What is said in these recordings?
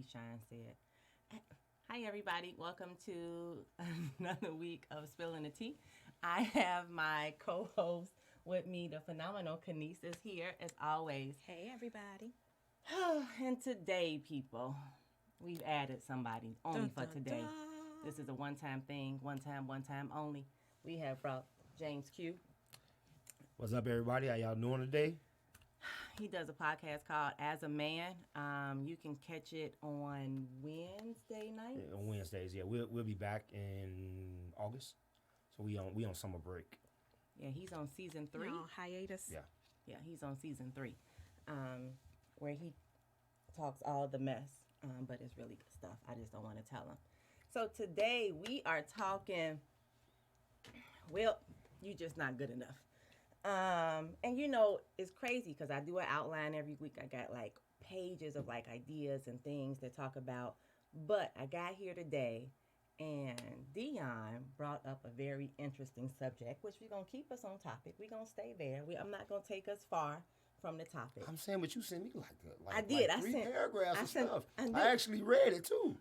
Shine said. Hi, everybody. Welcome to another week of Spilling the Tea. I have my co host with me, the phenomenal Kanice is here as always. Hey, everybody. And today, people, we've added somebody only Dun, for dun, dun. today. This is a one time thing, one time only. We have brought James Q. What's up, everybody? How y'all doing today? He does a podcast called As a Man. You can catch it on Wednesday night. On Wednesdays, yeah, we'll be back in August, so we on summer break. Yeah, he's on season 3. You're on hiatus. Yeah, Yeah, he's on season 3, where he talks all the mess, but it's really good stuff. I just don't want to tell him. So today we are talking. Well, you just not good enough. And it's crazy because I do an outline every week. I got like pages of like ideas and things to talk about. But I got here today and Dion brought up a very interesting subject, which we're going to keep us on topic. We're going to stay there. I'm not going to take us far from the topic. I'm saying, but you sent me I did. Like three paragraphs I of sent- stuff. I did. I actually read it too.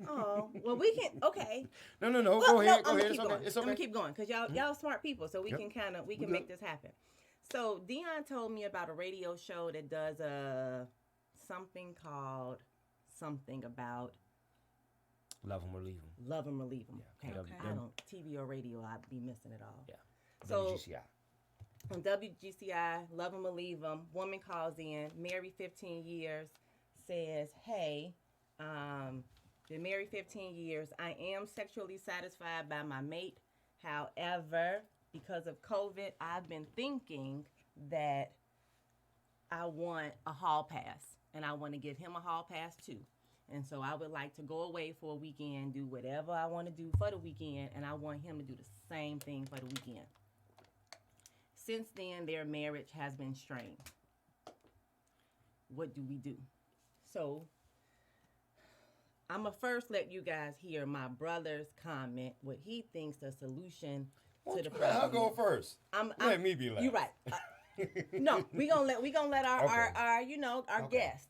Oh, well, we can, okay. No. Well, Go ahead. I'm gonna It's keep okay. going. It's I'm okay. gonna keep going because y'all smart people, so we Yep. we We can make good. this happen. So Dion told me about a radio show that does something called something about Love them or leave them. love 'em or leave 'em. Yeah. Okay. Okay. I don't TV or radio. I'd be missing it all. Yeah. So WGCI. on WGCI, love 'em or leave 'em. Woman calls in, married 15 years, says, "Hey, been married 15 years. I am sexually satisfied by my mate. However, because of COVID, I've been thinking that I want a hall pass, and I want to give him a hall pass too. And so I would like to go away for a weekend, do whatever I want to do for the weekend, and I want him to do the same thing for the weekend." Since then, their marriage has been strained. What do we do? So I'm going to first let you guys hear my brother's comment, what he thinks the solution to the problem. I'll go first. Let me be last. You're right. No, we gonna let our Okay.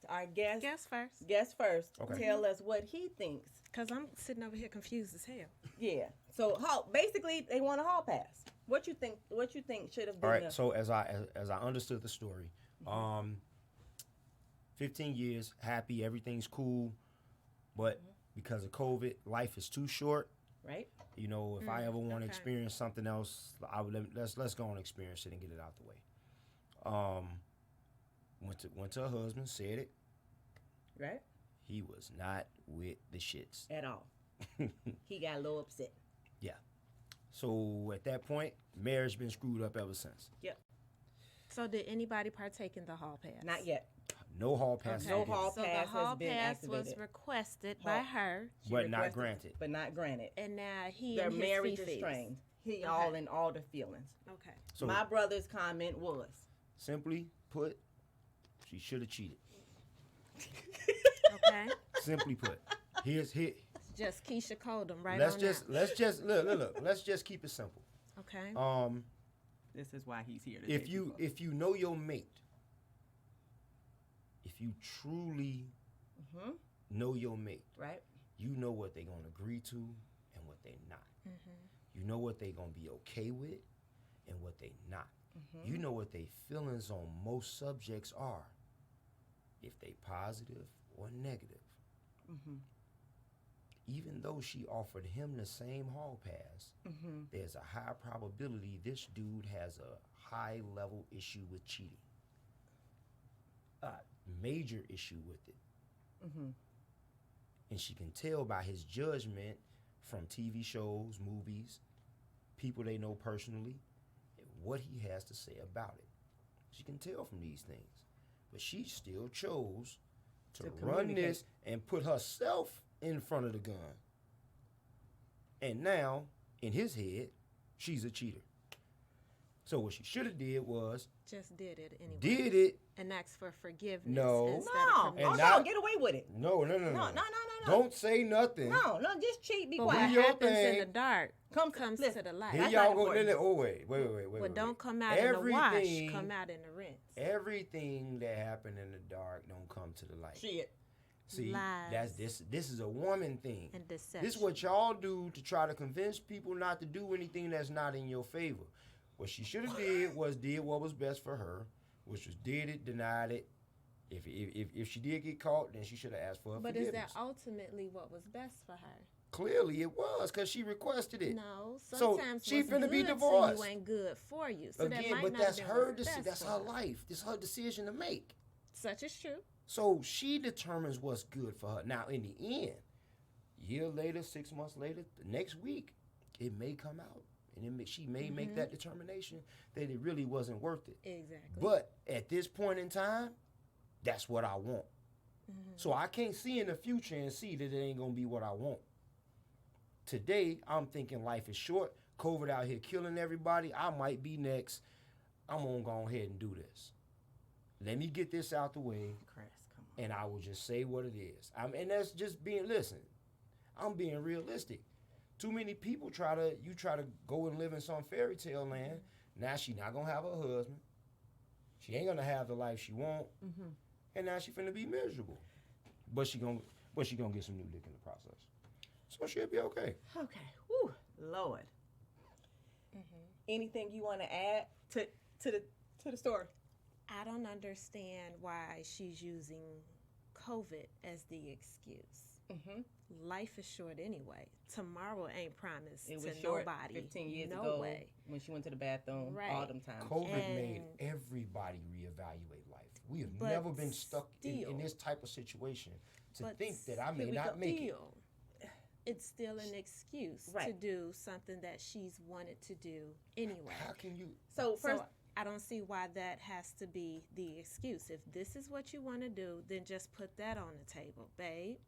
our Okay. guest first Okay. tell us what he thinks. Because I'm sitting over here confused as hell. Yeah. So basically they want a hall pass. What you think should have been All right. the, So as I understood the story, 15 years, happy, everything's cool, but because of COVID, life is too short. right? You know, if I ever want to okay. experience something else, I would let's go and experience it and get it out the way. Went to her husband, said it. Right? He was not with the shits. At all. He got a little upset. Yeah. So at that point, marriage been screwed up ever since. Yep. So did anybody partake in the hall pass? Not yet. No hall passes, No given, hall So pass the hall has been pass was activated. requested Hall- by her, She but not requested, granted. But not granted. and now he Their and his marriage is fee-fees. strained. He Okay. all in all the feelings. Okay. So My brother's comment was, simply put, she should have cheated. Okay. Simply put, here's here. Just Keisha Coldham right Let's on just out. let's just look. Let's just keep it simple. Okay. this is why he's here today. If you know your mate, if you truly hmm know your mate, Right? you know what they're gonna agree to and what they're not. Mm-hmm. You know what they're gonna be okay with and what they not. You know what their feelings on most subjects are, if they positive or negative. Mm-hmm. Even though she offered him the same hall pass, Mm-hmm. there's a high probability this dude has a high level issue with cheating. A major issue with it. Mm-hmm. And she can tell by his judgment from TV shows, movies, people they know personally, what he has to say about it. She can tell from these things. But she still chose to To run communicate. this and put herself in front of the gun. And now, in his head, she's a cheater. So what she should have did was, Just did it anyway. did it. And asked for forgiveness. No. Instead No. of Oh, permission. And no, not- get away with it. No. No. Don't say nothing. No, just cheat, be But what quiet. your happens in thing. the dark comes listen, to the light. Here That's y'all not go. important. Oh, wait. What don't come out in the wash, come out in the rinse. Everything that happened in the dark don't come to the light. Shit. See, Lies. this is a woman thing. And deception. This is what y'all do to try to convince people not to do anything that's not in your favor. What she should have did what was best for her, which was did it, denied it. If she did get caught, then she should have asked for But forgiveness. is that ultimately what was best for her? Clearly it was, because she requested it. No, So, sometimes she what's finna good be to divorced. you ain't good for you. So that Again, might but not that's have been her what's decision. best That's for her her. life. It's her decision to make. Such is true. So she determines what's good for her. Now, in the end, year later, 6 months later, the next week, it may come out. And she may make that determination that it really wasn't worth it. Exactly. But at this point in time, that's what I want. So I can't see in the future and see that it ain't going to be what I want. Today, I'm thinking life is short. COVID out here killing everybody. I might be next. I'm going to go ahead and do this. Let me get this out the way, Chris, come on. and I will just say what it is. And that's just listen, I'm being realistic. Too many people try to go and live in some fairy tale land. Now she not going to have a husband. She ain't going to have the life she want. And now she finna be miserable. But she gonna get some new dick in the process. So she'll be okay. Okay. Whew, Lord. Anything you want to add to the story? I don't understand why she's using COVID as the excuse. Life is short anyway. Tomorrow ain't promised It to was short nobody. 15 years no ago way. when she went to the bathroom Right. all them times. COVID made And- everybody reevaluate life. We have But never been stuck in still- this type of situation to But think that I may here we not go. make it. Still, it's still an excuse to Right. do something that she's wanted to do anyway. How can you? So first, So I don't see why that has to be the excuse. If this is what you want to do, then just put that on the table, babe.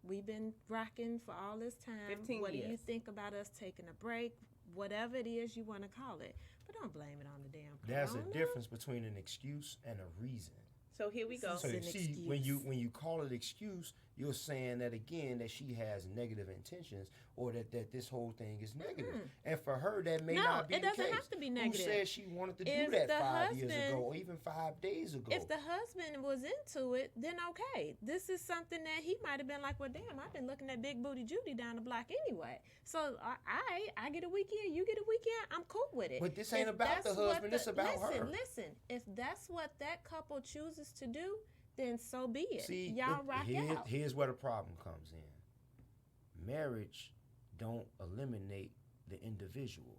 We've been rocking for all this time. 15 what do you years. think about us taking a break? Whatever it is you want to call it. But don't blame it on the damn There's a corona. difference between an excuse and a reason. so here we go. So It's you an see, when excuse. you call it excuse, you're saying that again that she has negative intentions or that this whole thing is negative. And for her, that may No, not be it the doesn't case. have to be negative. Who said she wanted to do If that the 5 years husband- ago or even 5 days ago? If the husband was into it, then okay. This is something that he might have been like, well, damn, I've been looking at Big Booty Judy down the block anyway. So I get a weekend, you get a weekend, I'm cool with it. But this ain't If about the that's what husband, it's about her. Listen, if that's what that couple chooses to do, then so be it. See, Y'all rock out. here's where the problem comes in. Marriage don't eliminate the individual.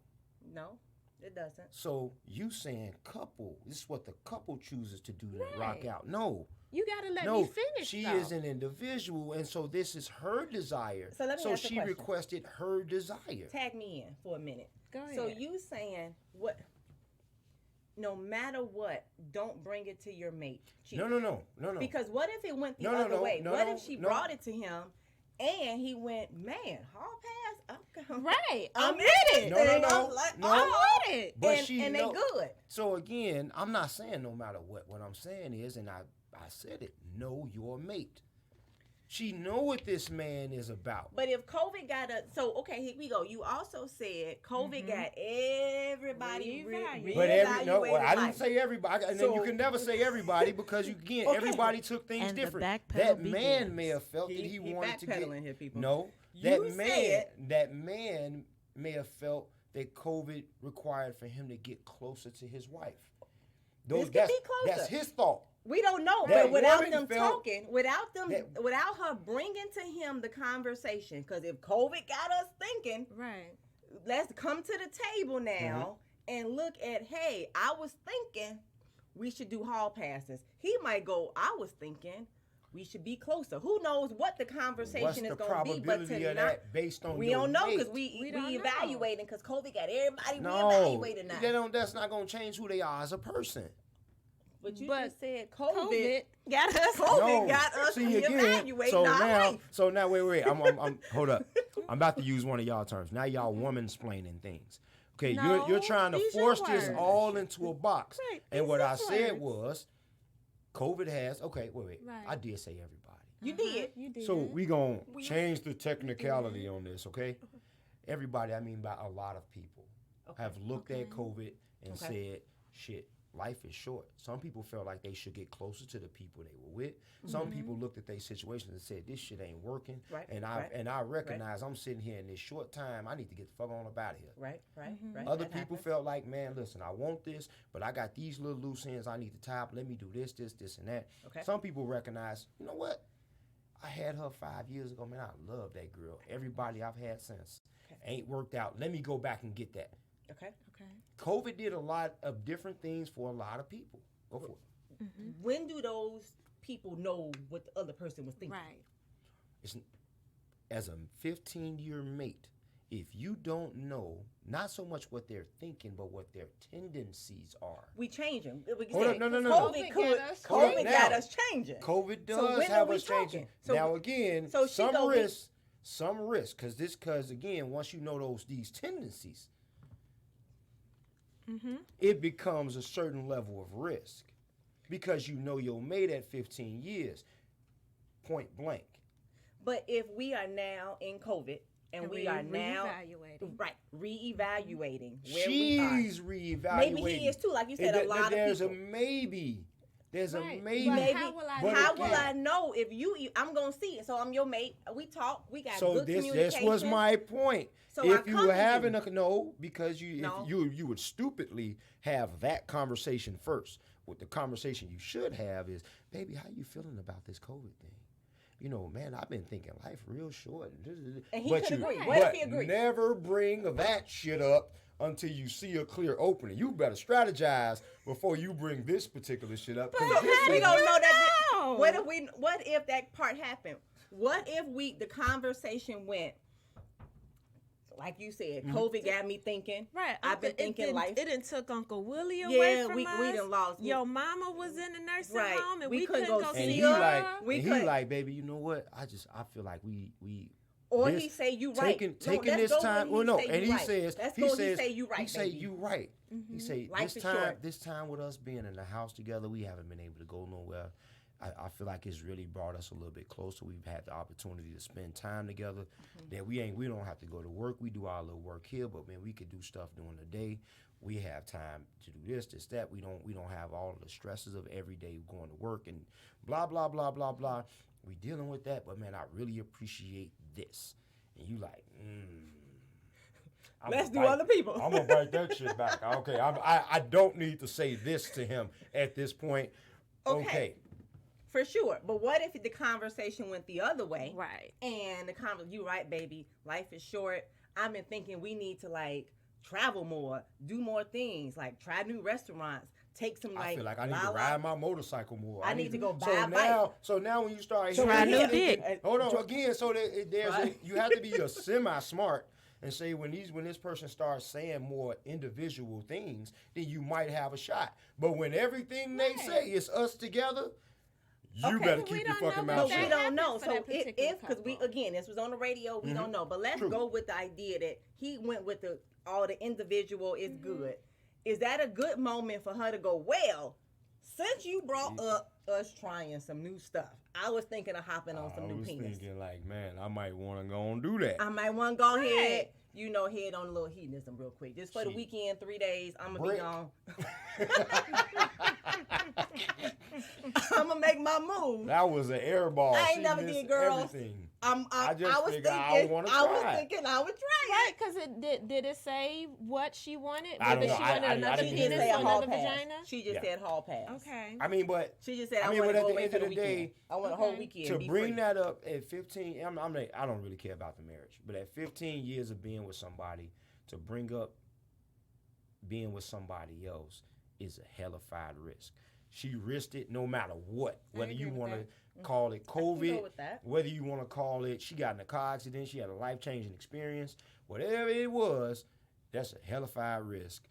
No, it doesn't. So you saying couple, this is what the couple chooses to do to rock Right. out. No. You gotta let No, me finish. she though. is an individual, and so this is her desire. So let me ask a she question. requested her desire. Tag me in for a minute. Go ahead. So you saying what? No matter what, don't bring it to your mate. Chief. No. Because what if it went the No, no, other no, way? no, What no, if she no. brought it to him and he went, man, hall pass? I'm right. I'm I'm in it. No, no, And no, I'm like, no. I'm with it. But and, she and they know- good. So again, I'm not saying no matter what. What I'm saying is, and I said it, know your mate. She know what this man is about. But if COVID got okay, here we go. You also said COVID got everybody Reevaluated. But reevaluated I didn't life. say everybody, and then you So- can never say everybody because again, Okay. everybody took things And the different. backpedal That man begins. may have felt that He he wanted to get. backpedaling here, people. No, You said- that man may have felt that COVID required for him to get closer to his wife. This could that's, be closer. That's his thought. We don't know, That but without woman them felt talking, without her bringing to him the conversation, because if COVID got us thinking, Right. let's come to the table now Mm-hmm. and look at, hey, I was thinking we should do hall passes. He might go, I was thinking we should be closer. Who knows what the conversation What's is the going to be, but probability of tonight, that based on we your don't know mate? because we don't know. evaluating because COVID got everybody No, reevaluated now. that's not going to change who they are as a person. But you But just said COVID got us. COVID No. got us See, again, reevaluating so our now, life. so now, wait. I'm hold up. I'm about to use one of y'all terms. Now y'all woman-splaining things. Okay, No, you're trying to use your force this words. all into a box. Right, And use what I his said words. was, COVID has. Okay, wait. Right. I did say everybody. You did. You did. So we gonna change the technicality on this, okay? Everybody, I mean by a lot of people, have looked at COVID and said, shit, life is short. Some people felt like they should get closer to the people they were with. Some people looked at their situation and said, "This shit ain't working." Right, And I recognize I'm sitting here in this short time. I need to get the fuck on up out of here. Right. Other That people happens. felt like, man, listen, I want this, but I got these little loose ends I need to tie up. Let me do this, and that. Okay. Some people recognize, you know what? I had her 5 years ago, man. I love that girl. Everybody I've had since ain't worked out. Let me go back and get that. Okay. Okay. COVID did a lot of different things for a lot of people. Go for it. When do those people know what the other person was thinking? Right. It's, as a 15-year mate, if you don't know not so much what they're thinking, but what their tendencies are. We changing. Hold up, no. COVID COVID got now. us changing. COVID So does when are have we us changing. talking? So- Now again, so she some gonna be- risk, because again, once you know these tendencies, it becomes a certain level of risk, because you know your mate at 15 years, point blank. But if we are now in COVID and we are now reevaluating where we are. She's reevaluating. Maybe he is too, like you said, a lot of There's people. a maybe. There's a Right. maybe. But Maybe. how will I But How know will that? I know if I'm gonna see it? So I'm your mate. We talk. We got So good this communication. was my point. So I if you come were to having you. a no, because No. you would stupidly have that conversation first. What the conversation you should have is, baby, how you feeling about this COVID thing? You know, man, I've been thinking life real short. And he but could you, agree. Right. What if but he agreed? never bring that shit up until you see a clear opening. You better strategize before you bring this particular shit up. 'cause So this how we is- don't know that? know? What if that part happened? What if the conversation went, like you said, COVID got me thinking. Right. I've been It thinking didn't- life. It didn't took Uncle Willie away Yeah, from we us. done lost. Your mama was in the nursing Right. home, and We we couldn't couldn't go go see And see he her. her. We and he could- like, baby, you know what? I feel like we Or this- he say you right. taking No, let's this go with time. he Well, no, say and you he right. says Let's he go. says He say you right. He say baby. you right. He say Life is short. this time with us being in the house together, we haven't been able to go nowhere. I feel like it's really brought us a little bit closer. We've had the opportunity to spend time together. That we don't have to go to work. We do our little work here, but man, we could do stuff during the day. We have time to do this, that. We don't have all of the stresses of every day going to work and blah blah blah blah blah. We dealing with that, but man, I really appreciate this. And you like, Let's do other people. I'm gonna bite that shit back. Okay, I don't need to say this to him at this point. Okay. For sure. But what if the conversation went the other way? Right. And you right, baby. Life is short. I've been thinking we need to like travel more, do more things, like try new restaurants, take some like. I feel like I need to ride my motorcycle more. I need to go buy so a now, bike. So now when you start Try hearing new this, dick. hold on again. So there's Right. you have to be a semi-smart and say when this person starts saying more individual things, then you might have a shot. But when everything they say is us together, you Okay. better But we keep your don't know fucking what mouth But we shut. that don't know. happened for So that particular if because we couple. again, this was on the radio, we don't know. But let's True. go with the idea that he went with all the individual is good. Is that a good moment for her to go, well, since you brought up us trying some new stuff, I was thinking of hopping on some I new was penis. thinking like, man, I might want to go and do that. I might want to go Right. ahead, head on a little hedonism real quick. Just for the Shit. weekend, 3 days, I'm going to be Brick. gone. I'm going to make my move. That was an air ball. I ain't She never missed did girls. everything. I just was figured I thinking, wanna I was try it. thinking I would try it. Right, because it did it say what she wanted? I don't Whether know. she I wanted another didn't She hear didn't penis say a or hall another pass. vagina? She just Yeah. said hall pass. Okay. I mean, but She just said, I I, mean, want but to at go the away end for of the the weekend. day, I want a whole Okay. weekend. to be bring free. that up at 15, I don't really care about the marriage, but at 15 years of being with somebody, to bring up being with somebody else is a hellified risk. She risked it no matter what, whether you agree with want to that. call it COVID, go with that. whether you want to call it she got in a car accident, she had a life-changing experience, whatever it was, that's a hellified risk,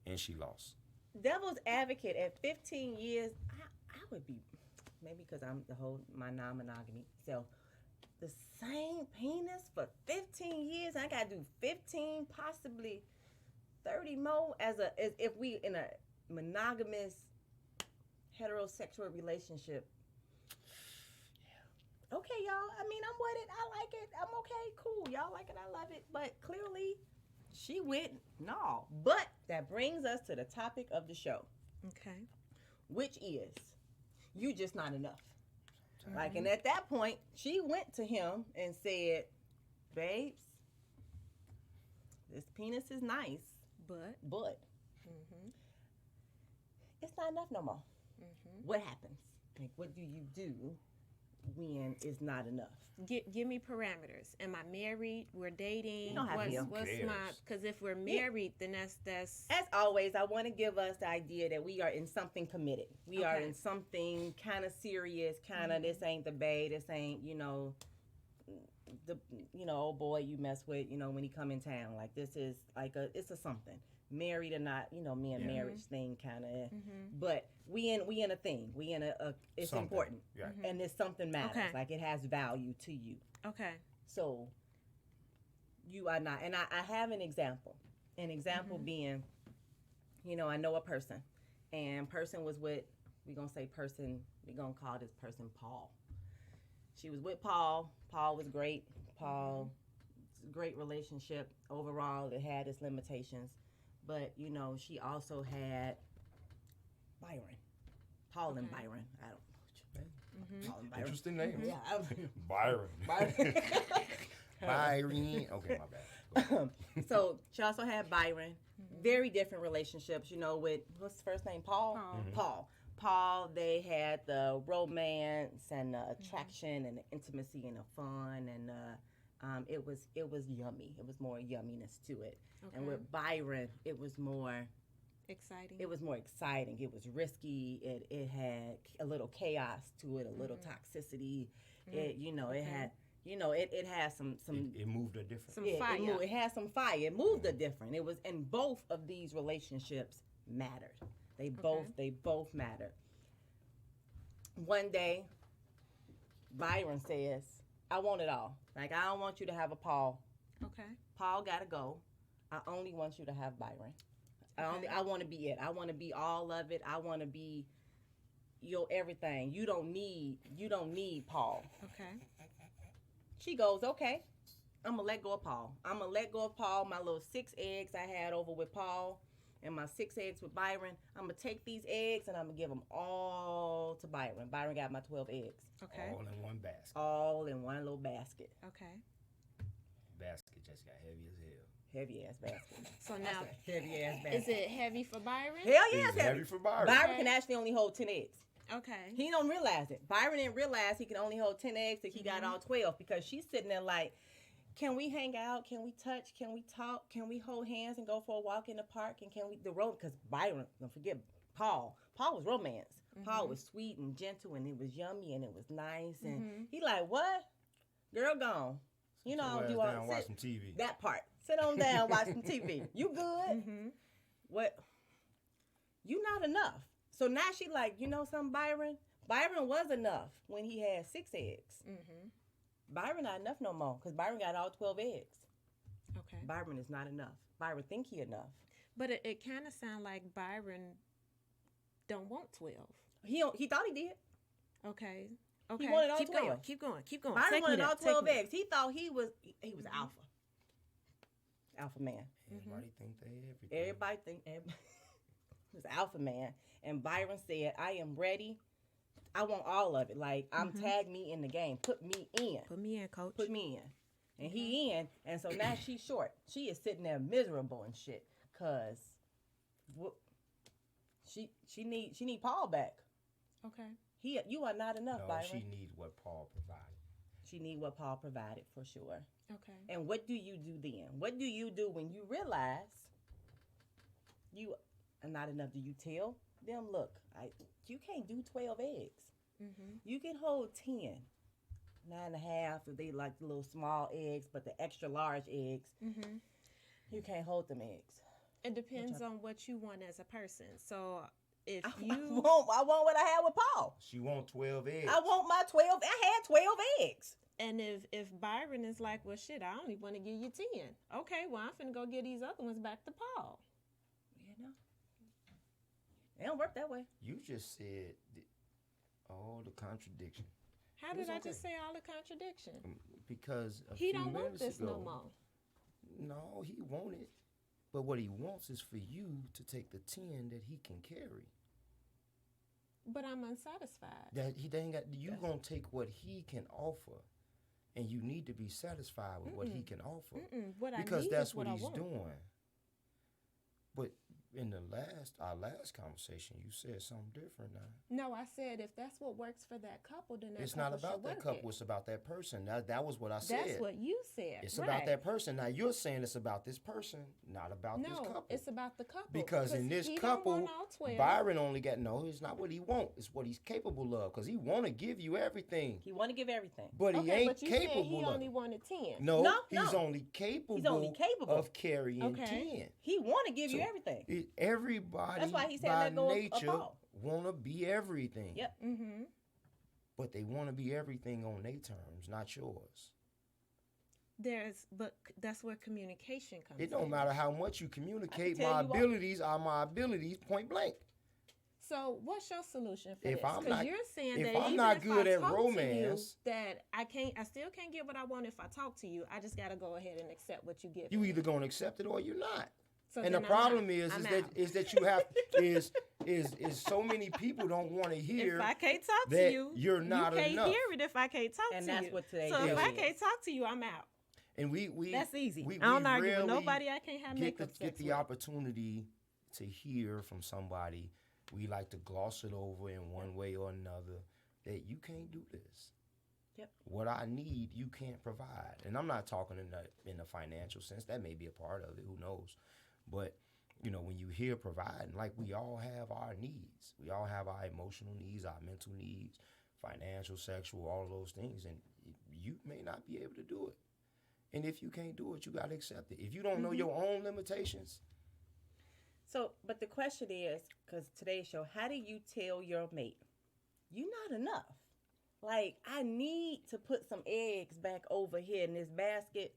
and she lost. Devil's advocate at 15 years, I would be, maybe because I'm my non-monogamy self, the same penis for 15 years. I got to do 15, possibly 30 more as if we in a monogamous heterosexual relationship. Okay, y'all. I mean, I'm with it. I like it. I'm okay. Cool. Y'all like it. I love it. But clearly, She went, no. But that brings us to the topic of the show, Okay. which is you just not enough. Like, and at that point, she went to him and said, babes, this penis is nice, But. but Mm-hmm. it's not enough no more. Mm-hmm. What happens? Like, what do you do when it's not enough? Give me parameters. Am I married? We're dating. You don't have to. Who What's cares? my? Because if we're married, then that's. As always, I want to give us the idea that we are in something committed. We are Okay. in something kind of serious, kind of this ain't the bae, this ain't, the old boy you mess with, when he come in town. Like, this is like it's a something. Married or not, me and Yeah. marriage thing kind of. Mm-hmm. But we in a thing. We in a it's Something. important. Yeah. And it's something matters. Okay. Like, it has value to you. Okay. So you are not. And I have an example. An example being, I know a person. And person was with, we're going to call this person Paul. She was with Paul. Paul was great. Paul, great relationship. Overall, it had its limitations. But, she also had Byron. Paul and Okay. Byron. I don't Mm-hmm. Paul and Byron. Interesting name. Yeah. Byron. Byron. Byron. Okay, my bad. So she also had Byron. Very different relationships, with what's the first name? Paul. Paul. Paul. They had the romance and the attraction and the intimacy and the fun and it was yummy. It was more yumminess to it. Okay. And with Byron, it was more Exciting. exciting. It was risky. It had a little chaos to it, a little toxicity. It it had it had some It moved a different. Some it, fire. it had some fire. It moved a different. It was, and both of these relationships mattered. They both mattered. One day, Byron says, "I want it all. Like, I don't want you to have a Paul. Okay. Paul gotta go. I only want you to have Byron. I want to be it. I want to be all of it. I want to be your everything. You don't need Paul." Okay. She goes, "Okay, I'm going to let go of Paul. I'm going to let go of Paul. My little 6 eggs I had over with Paul and my 6 eggs with Byron. I'm going to take these eggs and I'm going to give them all to Byron. Byron got my 12 eggs. Okay. All in one basket. All in one little basket. Okay. Basket just got heavy as hell. Heavy ass basket. So now, Heavy ass basket. is it heavy for Byron? Hell yeah, It's it's heavy. heavy for Byron. Byron Okay. can actually only hold 10 eggs. Okay. He don't realize it. Byron didn't realize he can only hold 10 eggs till he got all 12 because she's sitting there like, can we hang out? Can we touch? Can we talk? Can we hold hands and go for a walk in the park? And can we, because Byron, don't forget Paul. Paul was romance. Paul was sweet and gentle and it was yummy and it was nice. And he like, what? Girl gone. You know, Sit you your ass down, want watch sit some TV. that part. Sit on down, watch some TV. You good? Mm-hmm. What? You not enough. So now she like, you know something, Byron? Byron was enough when he had 6 eggs. Mm-hmm. Byron not enough no more because Byron got all 12 eggs. Okay. Byron is not enough. Byron think he enough. But it kind of sound like Byron don't want 12. He thought he did. Okay. Okay. wanted all keep 12. going. Keep going. Keep going. Byron Take me wanted there, all take 12 me there. eggs. He thought he was alpha. Alpha man. Everybody think they everything. Everybody think he was alpha man. And Byron said, I am ready. I want all of it. Like, tag me in the game. Put me in. Put me in, coach. Put me in. And he in. And so now she's short. She is sitting there miserable and shit. Cause she need Paul back. Okay. You are not enough, No, Byron. she need what Paul provided. She need what Paul provided for sure. Okay. And what do you do then? What do you do when you realize you are not enough? Do you tell them, look, you can't do 12 eggs. Mm-hmm. You can hold 10. 9.5 if they like the little small eggs, but the extra large eggs, Mm-hmm. you can't hold them eggs. It depends on what you want as a person. So if I you want what I had with Paul. She want 12 eggs. I want my 12. I had 12 eggs. and if Byron is like, well, shit, I only want to give you 10. Okay, well, I'm finna go give these other ones back to Paul. You know, it don't work that way. You just said the contradiction. How did It's I okay. just say all the contradiction? Because a He few don't want minutes this ago, no more. No, he wanted. But what he wants is for you to take the 10 that he can carry. But I'm unsatisfied. That he they ain't got. You gonna take what he can offer, and you need to be satisfied with what he can offer, What I because need that's is what I he's want. doing. But in our last conversation, you said something different now. No, I said if that's what works for that couple, then that It's couple not about should that work couple. it. It's about that person. That was what I said. That's what you said. It's right. about that person. Now you're saying it's about this person, not about this No, couple. it's about the couple. Because in this he don't couple, want all 12. Byron only got it's not what he want. It's what he's capable of. Because he want to give you everything, He want to give everything. but he Okay, ain't but you said capable he of. only wanted 10. No, No, he's no. only capable. capable. of carrying Okay. 10. He want to give you So, everything. Everybody That's why he said by let go of nature Paul. want to be everything. Yep. Mm-hmm. But they want to be everything on their terms, not yours. But that's where communication comes It don't in. matter how much you communicate. tell My you what. abilities are my abilities, point blank. So what's your solution for If this? I'm Because not- you're saying if that I'm even not if good I at talk romance- to you, that I still can't get what I want if I talk to you. I just got to go ahead and accept what you give You me. either gonna accept it or you're not. So And the then I'm problem out. is I'm that out. you have is so many people don't want to hear If I can't talk to that you, you're not you can't enough. hear it if I can't talk And to you. that's what today's So if deal I is. can't talk to you, I'm out. And we That's easy. We, I don't we argue with rarely nobody I can't have makeup get sex the with. opportunity to hear from somebody. We like to gloss it over in one way or another that you can't do this. Yep. What I need, you can't provide. And I'm not talking in the financial sense. That may be a part of it. Who knows? But when you hear providing, like we all have our needs. We all have our emotional needs, our mental needs, financial, sexual, all of those things. And you may not be able to do it. And if you can't do it, you got to accept it. If you don't know your own limitations, So, but the question is, because today's show, how do you tell your mate, you're not enough? Like, I need to put some eggs back over here in this basket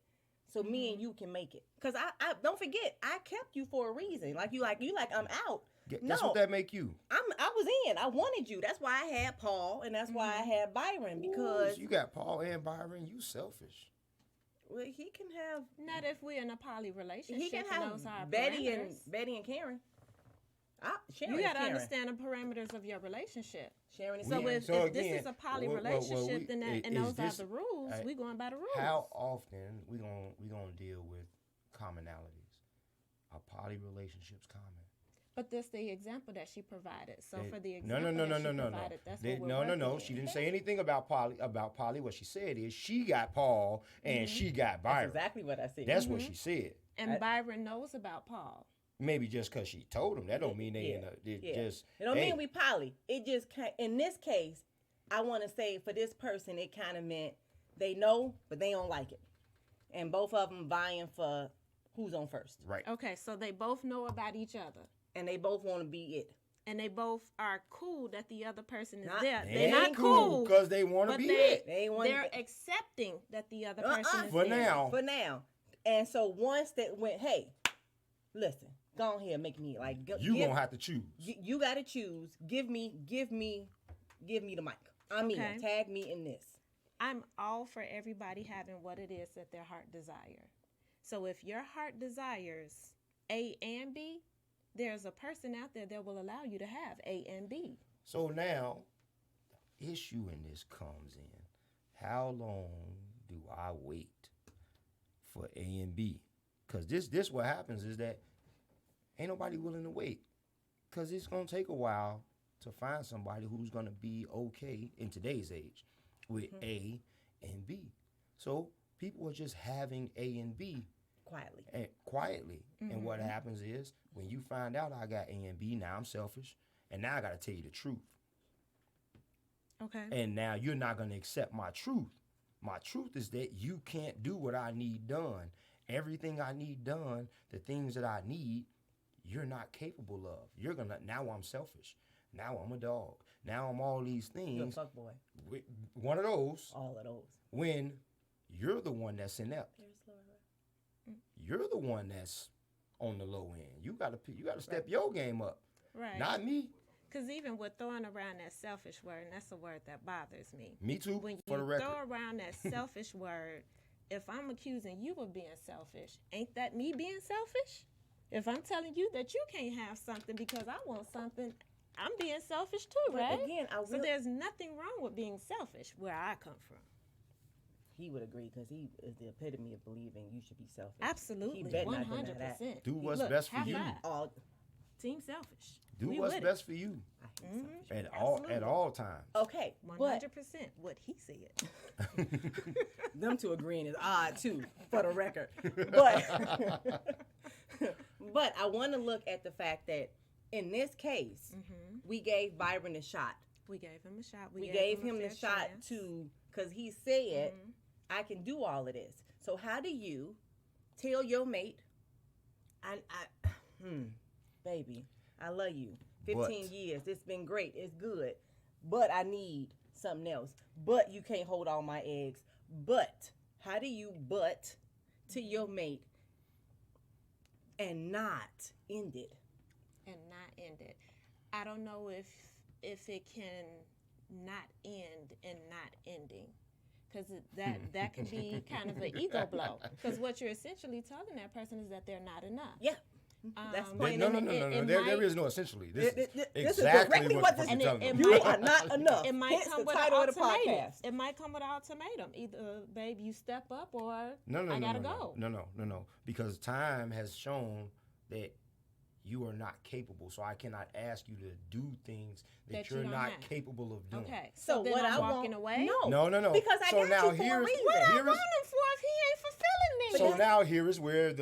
so me and you can make it. Because I don't forget, I kept you for a reason. Like, I'm out. that's No. what that make you. I was in. I wanted you. That's why I had Paul, and that's why I had Byron, because Ooh, you got Paul and Byron. You selfish. well, he can have Not if we're in a poly relationship. he can and have those are our Betty parameters. and Karen. Sharon You is got to Karen. understand the parameters of your relationship. Sharon is So Karen. if again, this is a poly well, relationship, then is those this- are the rules. We going by the rules. How often we gonna deal with commonalities? Are poly relationships common? But that's the example that she provided. So They- for the no. example that she provided, that's what we're working No. with. She didn't say anything about poly. What she said is she got Paul and she got That's Byron. exactly what I said. That's what she said. And Byron knows about Paul. Maybe just because she told him. That don't mean they just. It don't hey, mean we poly. It just in this case, I want to say for this person, it kind of meant they know, but they don't like it, and both of them vying for who's on first, right. Okay, so they both know about each other. and they both want to be it. And they both are cool that the other person is Not- there. They They're not ain't cool because they want to but be they- it. They want They're accepting that the other person is For there. now. for now. And so once that went, hey, listen, go on here, make me like You gonna have to choose. You got to choose. Give me the mic. I'm Okay. in. Tag me in this. I'm all for everybody having what it is that their heart desire. So if your heart desires A and B, there's a person out there that will allow you to have A and B. So now, the issue in this comes in. How long do I wait for A and B? Because this what happens is that ain't nobody willing to wait. Because it's going to take a while to find somebody who's going to be okay in today's age with A and B. So people are just having A and B quietly. And what happens is when you find out I got A and B, now I'm selfish. And now I got to tell you the truth. Okay. And now you're not going to accept my truth. My truth is that you can't do what I need done. Everything I need done, the things that I need, you're not capable of. You're going to, now I'm selfish. Now I'm a dog. Now I'm all these You're a things. fuck boy. One of those, All of those. when you're the one that's inept. You're the one that's on the low end. You got to step your game up. Right. Not me. Because even with throwing around that selfish word, and that's a word that bothers me. Me too, When for the you record. throw around that selfish word, if I'm accusing you of being selfish, ain't that me being selfish? If I'm telling you that you can't have something because I want something, I'm being selfish too, But right? again, I So will. there's nothing wrong with being selfish where I come from. He would agree because he is the epitome of believing you should be selfish. Absolutely, He better not deny that. 100%. Do what's Look, best for high you. five. All, Team selfish. Do We what's with it. best for you I hate selfish. at all times. Okay, but 100% what he said. them two agreeing is odd too, for the record. But but I want to look at the fact that in this case, we gave Byron a shot. We gave him a shot. We gave him a the fair shot chance. to, because he said, I can do all of this. So how do you tell your mate, baby, I love you. 15 But- years, it's been great, it's good, but I need something else. But you can't hold all my eggs. But how do you but to your mate and not end it? And not end it. I don't know if it can not end and not ending, because that can be kind of an ego blow. Because what you're essentially telling that person is that they're not enough. Yeah. That's Um, plain No, and no, no, it- no, no. it There might- is no essentially. This This is is exactly directly what what the this- fuck and you're it- telling it me. You might- are not enough. It might Hence come the with title an of the ultimatum. podcast. It might come with an ultimatum. Either, babe, you step up, or No, I gotta no, go. no. Because time has shown that you are not capable. So I cannot ask you to do things that That you you're don't not have. capable of doing. Okay. So then what I'm I walking want, away. No, No. because I So got now you for a here's- reason. What I Here want is- him for if he ain't fulfilling me? So now here is where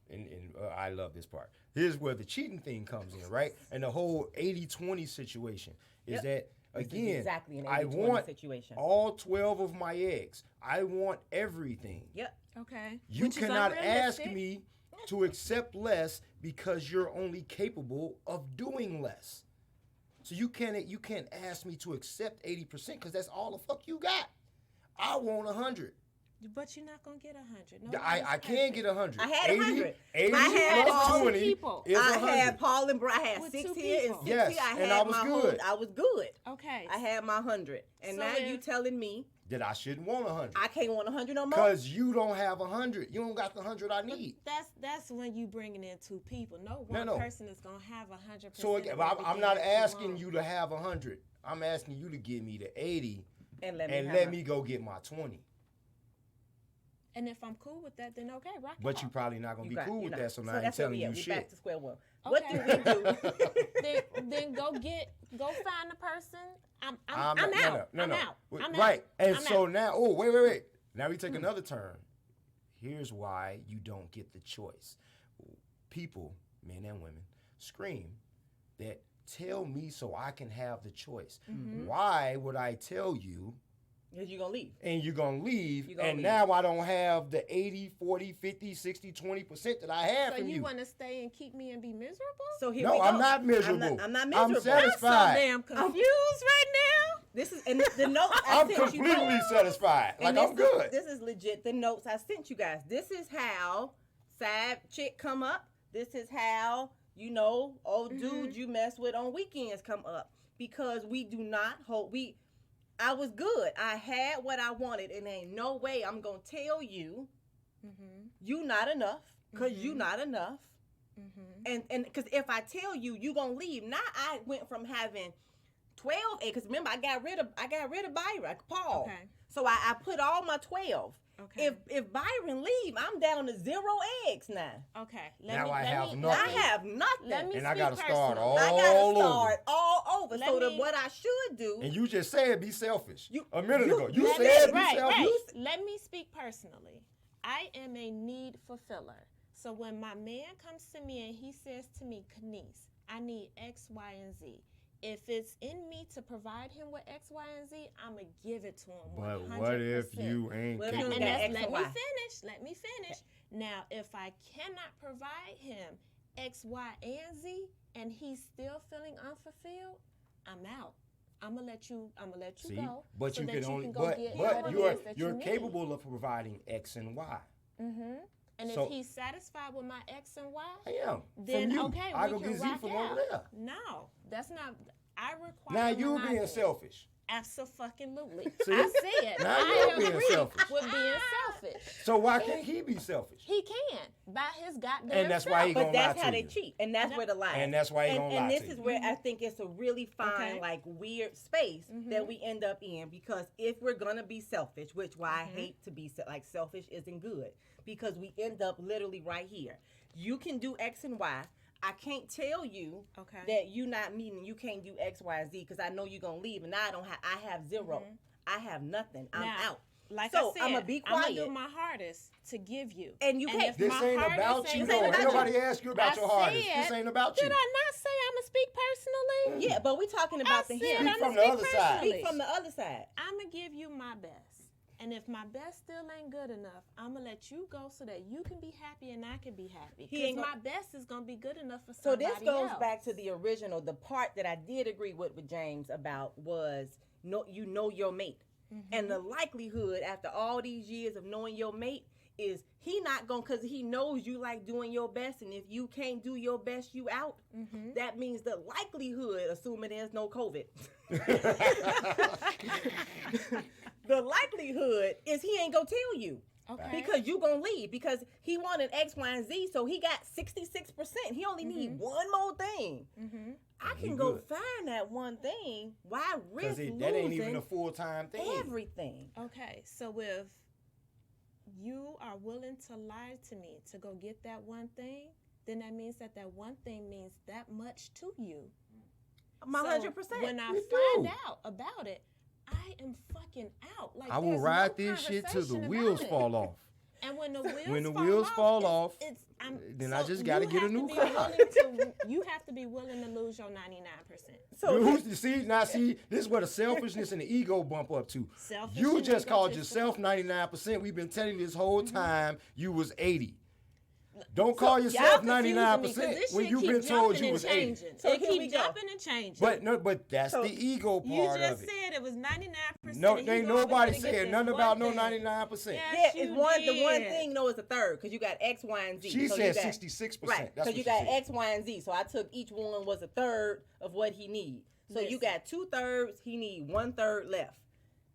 and I love this part. Here's where the cheating thing comes in, right? And the whole 80-20 situation is Yep. that, This is again, exactly an I 80-20 want situation. all 12 of my eggs. I want everything. Yep. Okay. You Which is cannot ask unrealistic. me to accept less because you're only capable of doing less. So you can't ask me to accept 80% because that's all the fuck you got. I want 100. But you're not gonna get 100. I can't get 100. I had 100. 80 I had plus all 20 people. is I 100. had Paul and I had With 6 two here and people. 6 Yes, here. I had and I was my good. I was good. Okay. I had my 100. And So now you if- telling me that I shouldn't want 100. I can't want 100 no more? Because you don't have 100. You don't got the 100 I need. That's when you bringing in two people. No one No. person is gonna have 100%. So again, of I'm everything not that asking want. you to have 100. I'm asking you to give me the 80 and let me and have let my- me go get my 20. And if I'm cool with that, then okay, rock it But out. you probably not gonna be got- cool you're with not. that. So now I'm that's where telling we at. you We shit. back to square one. What do Okay. we do? then go find the person. I'm not- out. No. I'm out. I'm Right. out. And I'm so out. now, oh, wait. Now we take another turn. Here's why you don't get the choice. People, men and women, scream that tell me so I can have the choice. Mm-hmm. Why would I tell you Because you're going to leave. and you're going to leave You gonna and leave. now I don't have the 80, 40, 50, 60, 20% that I have So from you you? want to stay and keep me and be miserable? So here No, we go. I'm not miserable. I'm not I'm miserable. satisfied. I'm so damn confused right now. This is and the note I I'm sent you. completely satisfied. Like, And I'm this is- good. This is legit. The notes I sent you guys. This is how side chick come up. This is how, old dude you mess with on weekends come up. Because we do not hold, I was good. I had what I wanted, and ain't no way I'm going to tell you, you not enough, because you not enough. And because if I tell you, you going to leave. Now I went from having 12 eggs, because remember, I got rid of Byron, Paul. Okay. So I put all my 12. Okay. If Byron leave, I'm down to 0 eggs now. Okay. Now I have I nothing. have nothing. Let me And I speak gotta start personally. I all gotta over. start all over. Let So me- what I should do, And you just said be selfish. You- a minute you- ago. You let said me- be Right, selfish. right. Let me speak personally. I am a need fulfiller. So when my man comes to me and he says to me, Kenise, I need X, Y, and Z. If it's in me to provide him with X, Y, and Z, I'm going to give it to him 100%. But what if you ain't What if you capable? got And that's, X let and me Y. finish. Let me finish. Now, if I cannot provide him X, Y, and Z, and he's still feeling unfulfilled, I'm out. I'm gonna let you See, go. but so you that can you only, can go but get what it you're is that you need. capable of providing X and Y. And So- if he's satisfied with my X and Y, I am. then from you. okay, I we go can get Z rock from out. over there. No, that's not. I require. Now you being monogamous. selfish. Absolutely. See? I said Now I you're being agree selfish. with being selfish. So why can't he be selfish? He can by his goddamn And that's why he self. But gonna lie that's to how they you. cheat, and that's where the lie. And that's why he gonna lie And this to is you. where I think it's a really fine, Okay. like weird space that we end up in, because if we're gonna be selfish, which why I hate to be like selfish isn't good, because we end up literally right here. You can do X and Y. I can't tell you Okay. that you not meeting. You can't do X, Y, Z because I know you're gonna leave, and now I don't have. I have 0. I have nothing. I'm Now, out. Like So, I said, I'ma be I'm gonna quiet. do my hardest to give you. And you can't- if This my ain't hardest about you, ain't though. about Ain't you. nobody asked you about I your hardest. said- This ain't about you. Did I not say I'ma speak personally? Yeah, but we talking about the said him. I'ma Speak from the speak other side. personally. Speak from the other side. I'm gonna give you my best. And if my best still ain't good enough, I'm gonna let you go so that you can be happy and I can be happy. He ain't Because my gonna- best is gonna be good enough for So somebody this goes else. back to the original. The part that I did agree with James about was you know your mate, and the likelihood after all these years of knowing your mate is he not gonna, because he knows you like doing your best, and if you can't do your best, you out. That means the likelihood, assuming there's no COVID, the likelihood is he ain't gonna tell you. Okay. Because you gonna leave, because he wanted X, Y, and Z, so he got 66%. He only need one more thing. I He can go good. find that one thing. Why Because risk that ain't even losing a full-time thing. everything? Okay, so if you are willing to lie to me to go get that one thing, then that means that that one thing means that much to you. My So 100%. When I You find do. out about it, I am fucking out. Like I will there's ride no this shit till the conversation wheels about it. fall off. And when the wheels When the fall wheels off, fall off, then I just gotta you get a have to new be car. willing you have to be willing to lose your 99%. So See, this is where the selfishness and the ego bump up to. Selfish You and just called egotistic. yourself 99%. We've been telling you this whole time you was 80. Don't call yourself Y'all confusing me, 99% 'cause this when shit you've keep been told jumping you and was 80. changing. So It here we keep go. jumping and changing. But that's So the ego part you just of it. said it was 99%. No, and ain't you go over nobody here to get saying this nothing one about no thing. 99%. Yeah. yeah, Yes, it's you the one did. thing. No, it's a third because you got X, Y, and Z. She So said you got, 66%. Right, That's because what you she got said. X, Y, and Z. So I took each one was a third of what he need. So you Listen. got 2/3. He need 1/3 left.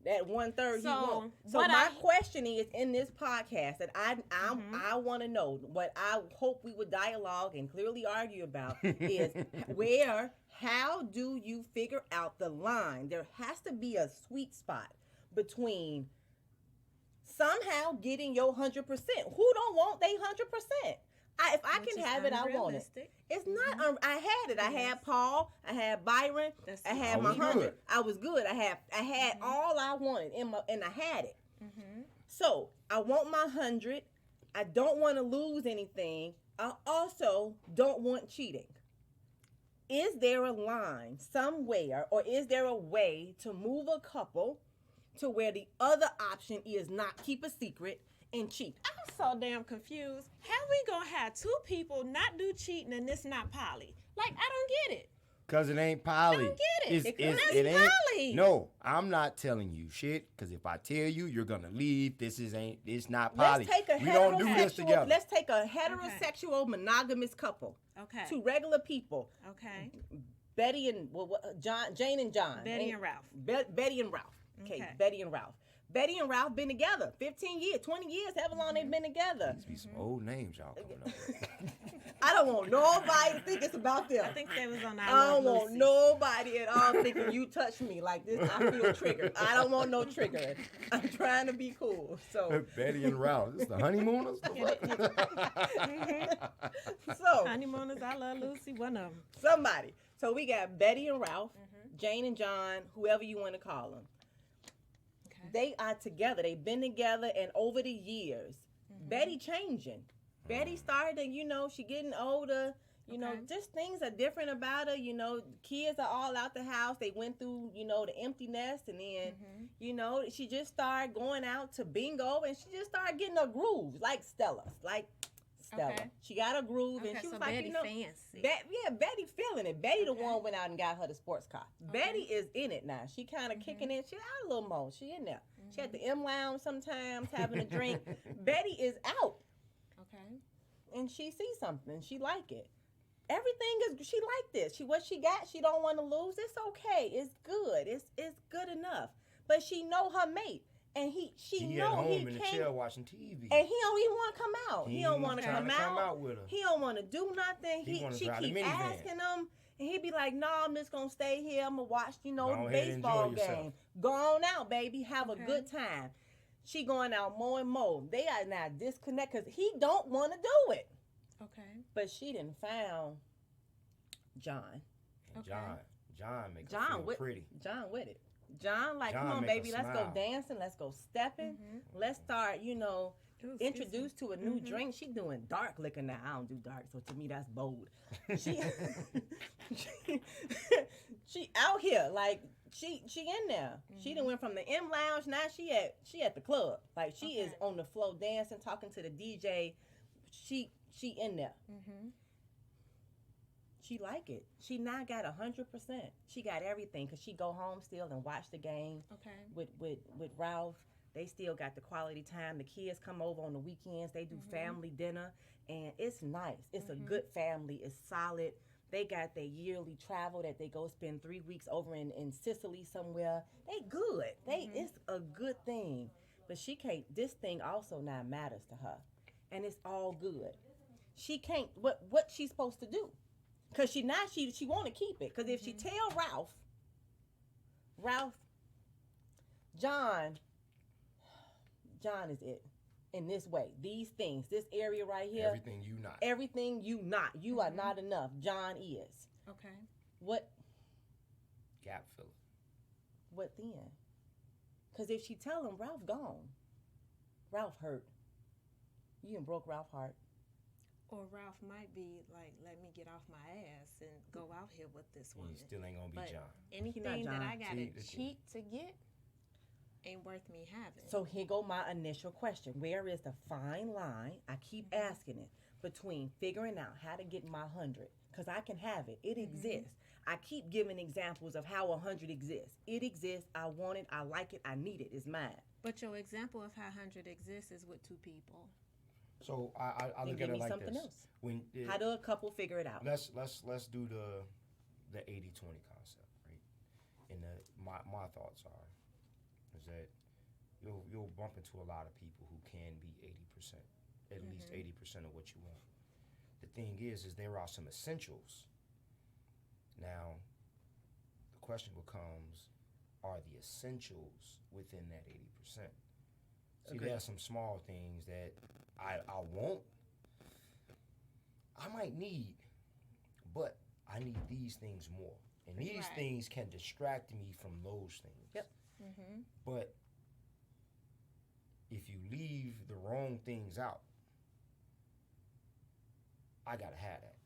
That 1/3 he So, wants. So what my I- question is in this podcast that I Mm-hmm. want to know, what I hope we would dialogue and clearly argue about is how do you figure out the line? There has to be a sweet spot between somehow getting your 100%. Who don't want they 100%? If I Which can is have it, I want it. unrealistic. It's not. I had it. I had Paul. I had Byron. That's I it. had I my was 100. good. I was good. I had all I wanted and I had it. Mm-hmm. So I want my 100. I don't want to lose anything. I also don't want cheating. Is there a line somewhere, or is there a way to move a couple to where the other option is not keep a secret and cheat? I'm so damn confused. How we gonna have two people not do cheating and this not poly? Like, I don't get it. Cause it ain't poly. I don't get it. It's it ain't poly. No, I'm not telling you shit. Cause if I tell you, you're gonna leave. It's not poly. Let's take a We don't do this heterosexual. together. Let's take a heterosexual monogamous couple. Okay. Two regular people. Okay. Betty and Jane and John. Betty and Ralph. Betty and Ralph. Okay, Okay. Betty and Ralph. Betty and Ralph been together 15 years, 20 years, however long they've been together. These be some old names y'all coming up with. I don't want nobody to think it's about them. I think they was on I I don't Love want Lucy. nobody at all thinking you touch me like this. I feel triggered. I don't want no triggering. I'm trying to be cool. So, Betty and Ralph. This the honeymooners? The fuck? so Honeymooners, I Love Lucy, one of them. somebody. So we got Betty and Ralph, Jane and John, whoever you want to call them. Okay. They are together. They've been together, and over the years, Betty changing. Betty started, she getting older. You know, Okay. just things are different about her. You know, kids are all out the house. They went through, the empty nest, and then, she just started going out to bingo, and she just started getting her groove, like Stella. Okay. She got a groove, and Okay, she was so like, Betty fancy. Betty feeling it. Betty the Okay. one went out and got her the sports car. Okay. Betty is in it now. She kind of kicking in. She out a little more. She in there. She at the M Lounge sometimes having a drink. Betty is out, Okay. and she sees something. She like it. everything is, she like this. What she got, she don't want to lose. It's okay. It's good. It's good enough. But she know her mate, and she He know at home he in the can't, chair watching TV. and he don't even want to come out. He don't want to trying come to out. come out with her. He don't want to do nothing. He wanna She drive the keep minivan. asking him, and he be like, "No, I'm just gonna stay here. I'm gonna watch, Go the ahead and baseball enjoy yourself. game. Go on out, baby. Have Okay. a good time." She going out more and more. They are now disconnect because he don't want to do it. Okay. But she didn't found John. And Okay. John make her John feel with pretty. John with it. John like, John come on, make her baby, let's go smile. dancing, let's go stepping, Mhm. let's start, Ooh, excuse introduced to a new Mhm. drink. She doing dark liquor now. I don't do dark, so to me that's bold. She she out here like she in there. She done went from the M Lounge. Now she at the club. Like she is Okay. on the floor dancing, talking to the DJ. She in there. Mhm. She like it. She now got 100%. She got everything because she go home still and watch the game Okay. with Ralph. They still got the quality time. The kids come over on the weekends. They do family dinner, and it's nice. It's a good family. It's solid. They got their yearly travel that they go spend 3 weeks over in Sicily somewhere. They good. It's a good thing. But she can't. This thing also now matters to her, and it's all good. She can't. What she's supposed to do? Cause she want to keep it. Cause if she tell Ralph, John is it in this way. These things, this area right here, Everything you not. everything you not. You are not enough. John is. Okay. What Gap filler. then? Cause if she tell him Ralph gone, Ralph hurt. You done broke Ralph's heart. Or Ralph might be like, let me get off my ass and go out here with this And woman. you still ain't gonna be But John. anything that John. I gotta See, that's it. cheat to get ain't worth me having. So here go my initial question. Where is the fine line? I keep asking it between figuring out how to get my 100, because I can have it. It exists. I keep giving examples of how 100 exists. It exists. I want it. I like it. I need it. It's mine. But your example of how 100 exists is with 2 people. So I Then look give at me it like something this. else. When How do a couple figure it out? let's do the 80-20 concept, right? And my thoughts are is that you'll bump into a lot of people who can be 80%, at least 80% of what you want. The thing is there are some essentials. Now, the question becomes, are the essentials within that 80%? See, there are some small things that I want, I might need, but I need these things more. And these Right. things can distract me from those things. Yep. Mm-hmm. But if you leave the wrong things out, I gotta have that.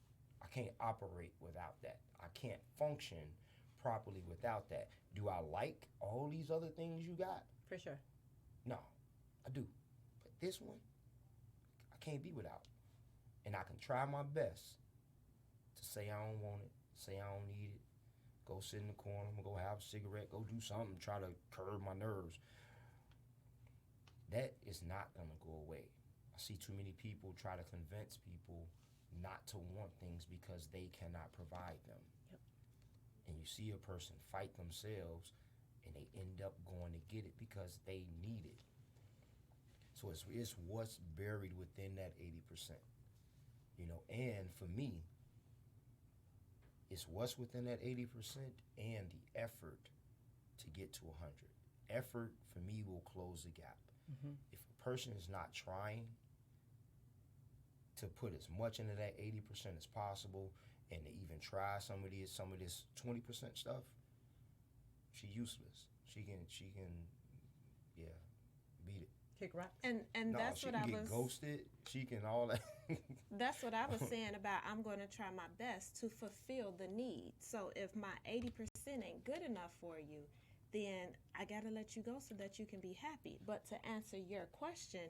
I can't operate without that. I can't function properly without that. Do I like all these other things you got? For sure. No, I do. But this one, I can't be without. And I can try my best to say I don't want it, say I don't need it, go sit in the corner, I'm gonna go have a cigarette, go do something, try to curb my nerves. That is not gonna go away. I see too many people try to convince people not to want things because they cannot provide them. Yep. And you see a person fight themselves and they end up going to get it because they need it. So it's what's buried within that 80%. And for me, it's what's within that 80% and the effort to get to 100. Effort, for me, will close the gap. Mm-hmm. If a person is not trying to put as much into that 80% as possible and to even try some of this 20% stuff, she's useless. She can beat it. Kick rocks. And No, that's she what can I get was ghosted. She can all that. That's what I was saying about I'm going to try my best to fulfill the need. So if my 80% ain't good enough for you, then I got to let you go so that you can be happy. But to answer your question,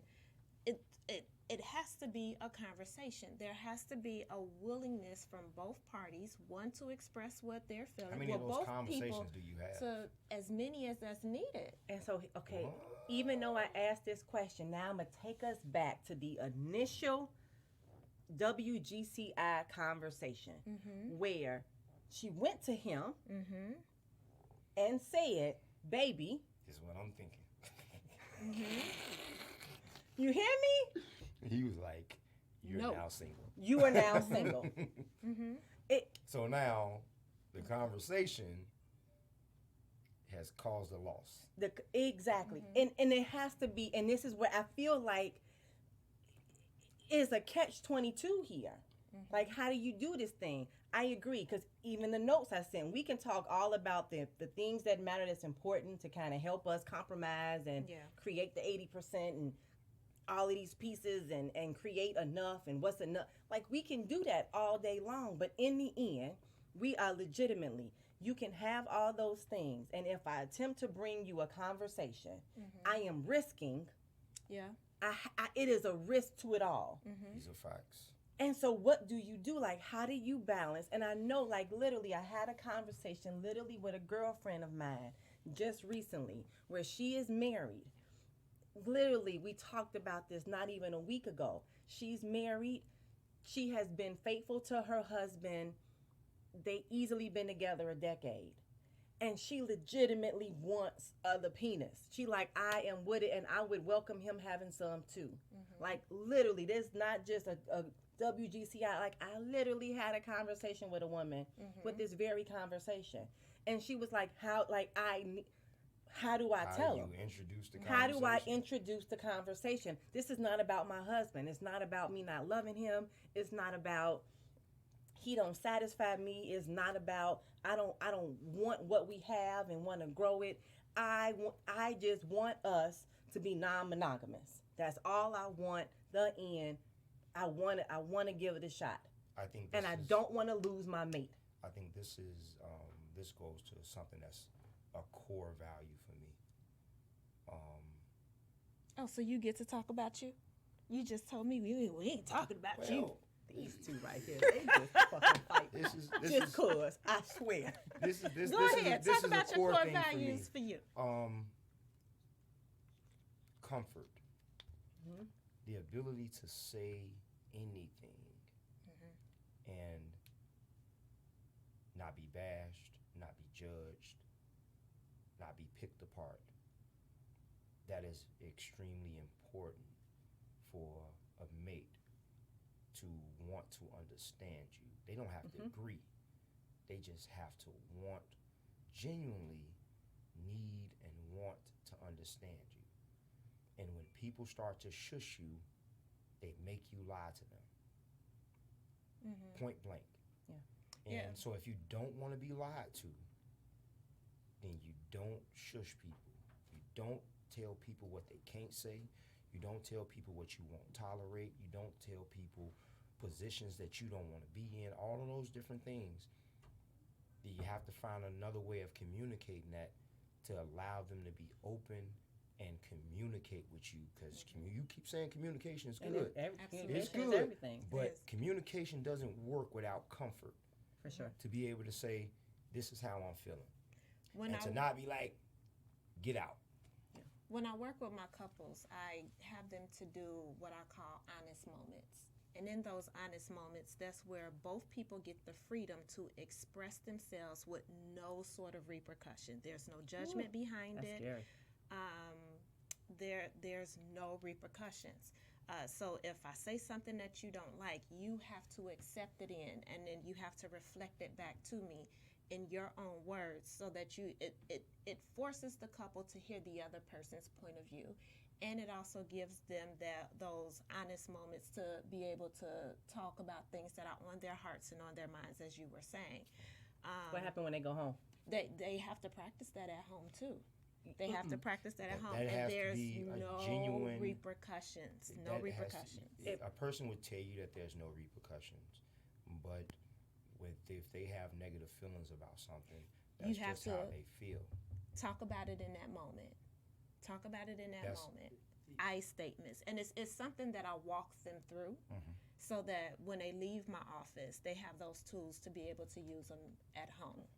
it has to be a conversation. There has to be a willingness from both parties, one to express what they're feeling. How many of those both conversations people do you have? to as many as that's needed. And so, okay, What? even though I asked this question, now I'm going to take us back to the initial WGCI conversation where she went to him and said, "Baby, This is what I'm thinking. you hear me? He was like, "You're No. now single." You are now single." It So now the conversation has caused a loss. exactly, and it has to be, and this is where I feel like is a catch-22 here. Like, how do you do this thing? I agree, because even the notes I sent, we can talk all about the things that matter that's important to kind of help us compromise and Yeah. create the 80% and all of these pieces and create enough and what's enough. Like, we can do that all day long, but in the end, we are legitimately, you can have all those things, and if I attempt to bring you a conversation, I am risking, Yeah. it is a risk to it all. These are facts. And so what do you do? Like, how do you balance? And I know, like, literally, I had a conversation literally with a girlfriend of mine just recently where she is married. Literally, we talked about this not even a week ago. She's married. She has been faithful to her husband. They easily been together a decade. And she legitimately wants the penis. She like, I am with it, and I would welcome him having some too. Like, literally, there's not just a WGCI. Like, I literally had a conversation with a woman with this very conversation, and she was like, how do I How tell do him? you introduce the How do I conversation? introduce the conversation? This is not about my husband. It's not about me not loving him. It's not about he don't satisfy me. It's not about I don't want what we have and want to grow it. I just want us to be non-monogamous. That's all I want. The end. I want to give it a shot, I think, and I don't want to lose my mate. I think this is this goes to something that's a core value for me. Oh, so you get to talk about you? You just told me we ain't talking about you. Well, These two right here, they just fucking fight. this is Just cause, I swear. this is Go ahead. this Talk is about a your core core thing values for me. for you. Comfort. The ability to say anything and not be bashed, not be judged, not be picked apart. That is extremely important for a mate to want to understand you. They don't have to agree. They just have to genuinely need and want to understand you. And when people start to shush you, they make you lie to them. Point blank. Yeah. And so if you don't want to be lied to, then you don't shush people. You don't tell people what they can't say. You don't tell people what you won't tolerate. You don't tell people positions that you don't want to be in. All of those different things. You have to find another way of communicating that to allow them to be open and communicate with you, because you keep saying communication is And good. communication It's is good, everything, but communication doesn't work without comfort. for sure. To be able to say, this is how I'm feeling. When And I to not be like, get out. When I work with my couples, I have them to do what I call honest moments. And in those honest moments, that's where both people get the freedom to express themselves with no sort of repercussion. There's no judgment behind That's it. scary. There's no repercussions. So if I say something that you don't like, you have to accept it in, and then you have to reflect it back to me in your own words, so that it forces the couple to hear the other person's point of view, and it also gives them those honest moments to be able to talk about things that are on their hearts and on their minds, as you were saying. What happened when they go home? They have to practice that at home too. They have to practice that at home, That has and to there's be a no genuine- repercussions. No That has to- repercussions. A person would tell you that there's no repercussions, but if they have negative feelings about something, that's You have just how to- they feel. Talk about it in that moment. Talk about it in that That's- moment. I statements, and it's something that I walk them through, so that when they leave my office, they have those tools to be able to use them at home.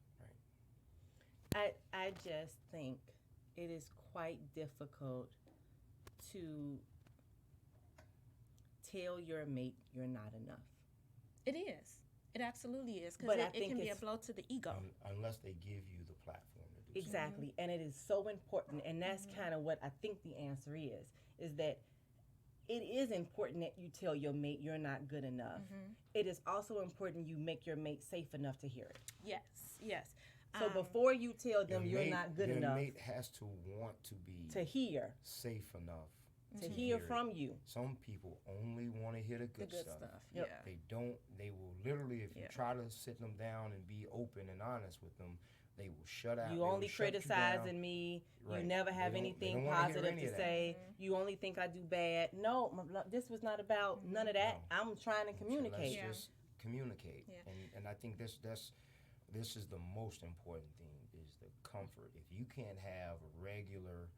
I just think it is quite difficult to tell your mate you're not enough. It is. It absolutely is, because But I it think can be a it's- blow to the ego. Unless they give you the platform to do so. Exactly. And it is so important. And that's kind of what I think the answer is that it is important that you tell your mate you're not good enough. It is also important you make your mate safe enough to hear it. Yes, yes. So before you tell them Your you're mate- not good your enough mate has to want to be to hear safe enough to hear from you. Some people only want to hear the The good, good stuff. stuff. Yep. Yeah. They don't. They will literally, if you Yeah. try to sit them down and be open and honest with them, they will shut out. You They will only shut you criticizing down. me. Right. You never They have don't- they anything don't wanna hear positive any to of that. say. You only think I do bad. No, this was not about none of that. No. I'm trying to So communicate. Yeah. Let's just communicate. Yeah. And I think this is the most important thing, is the comfort. If you can't have a regular,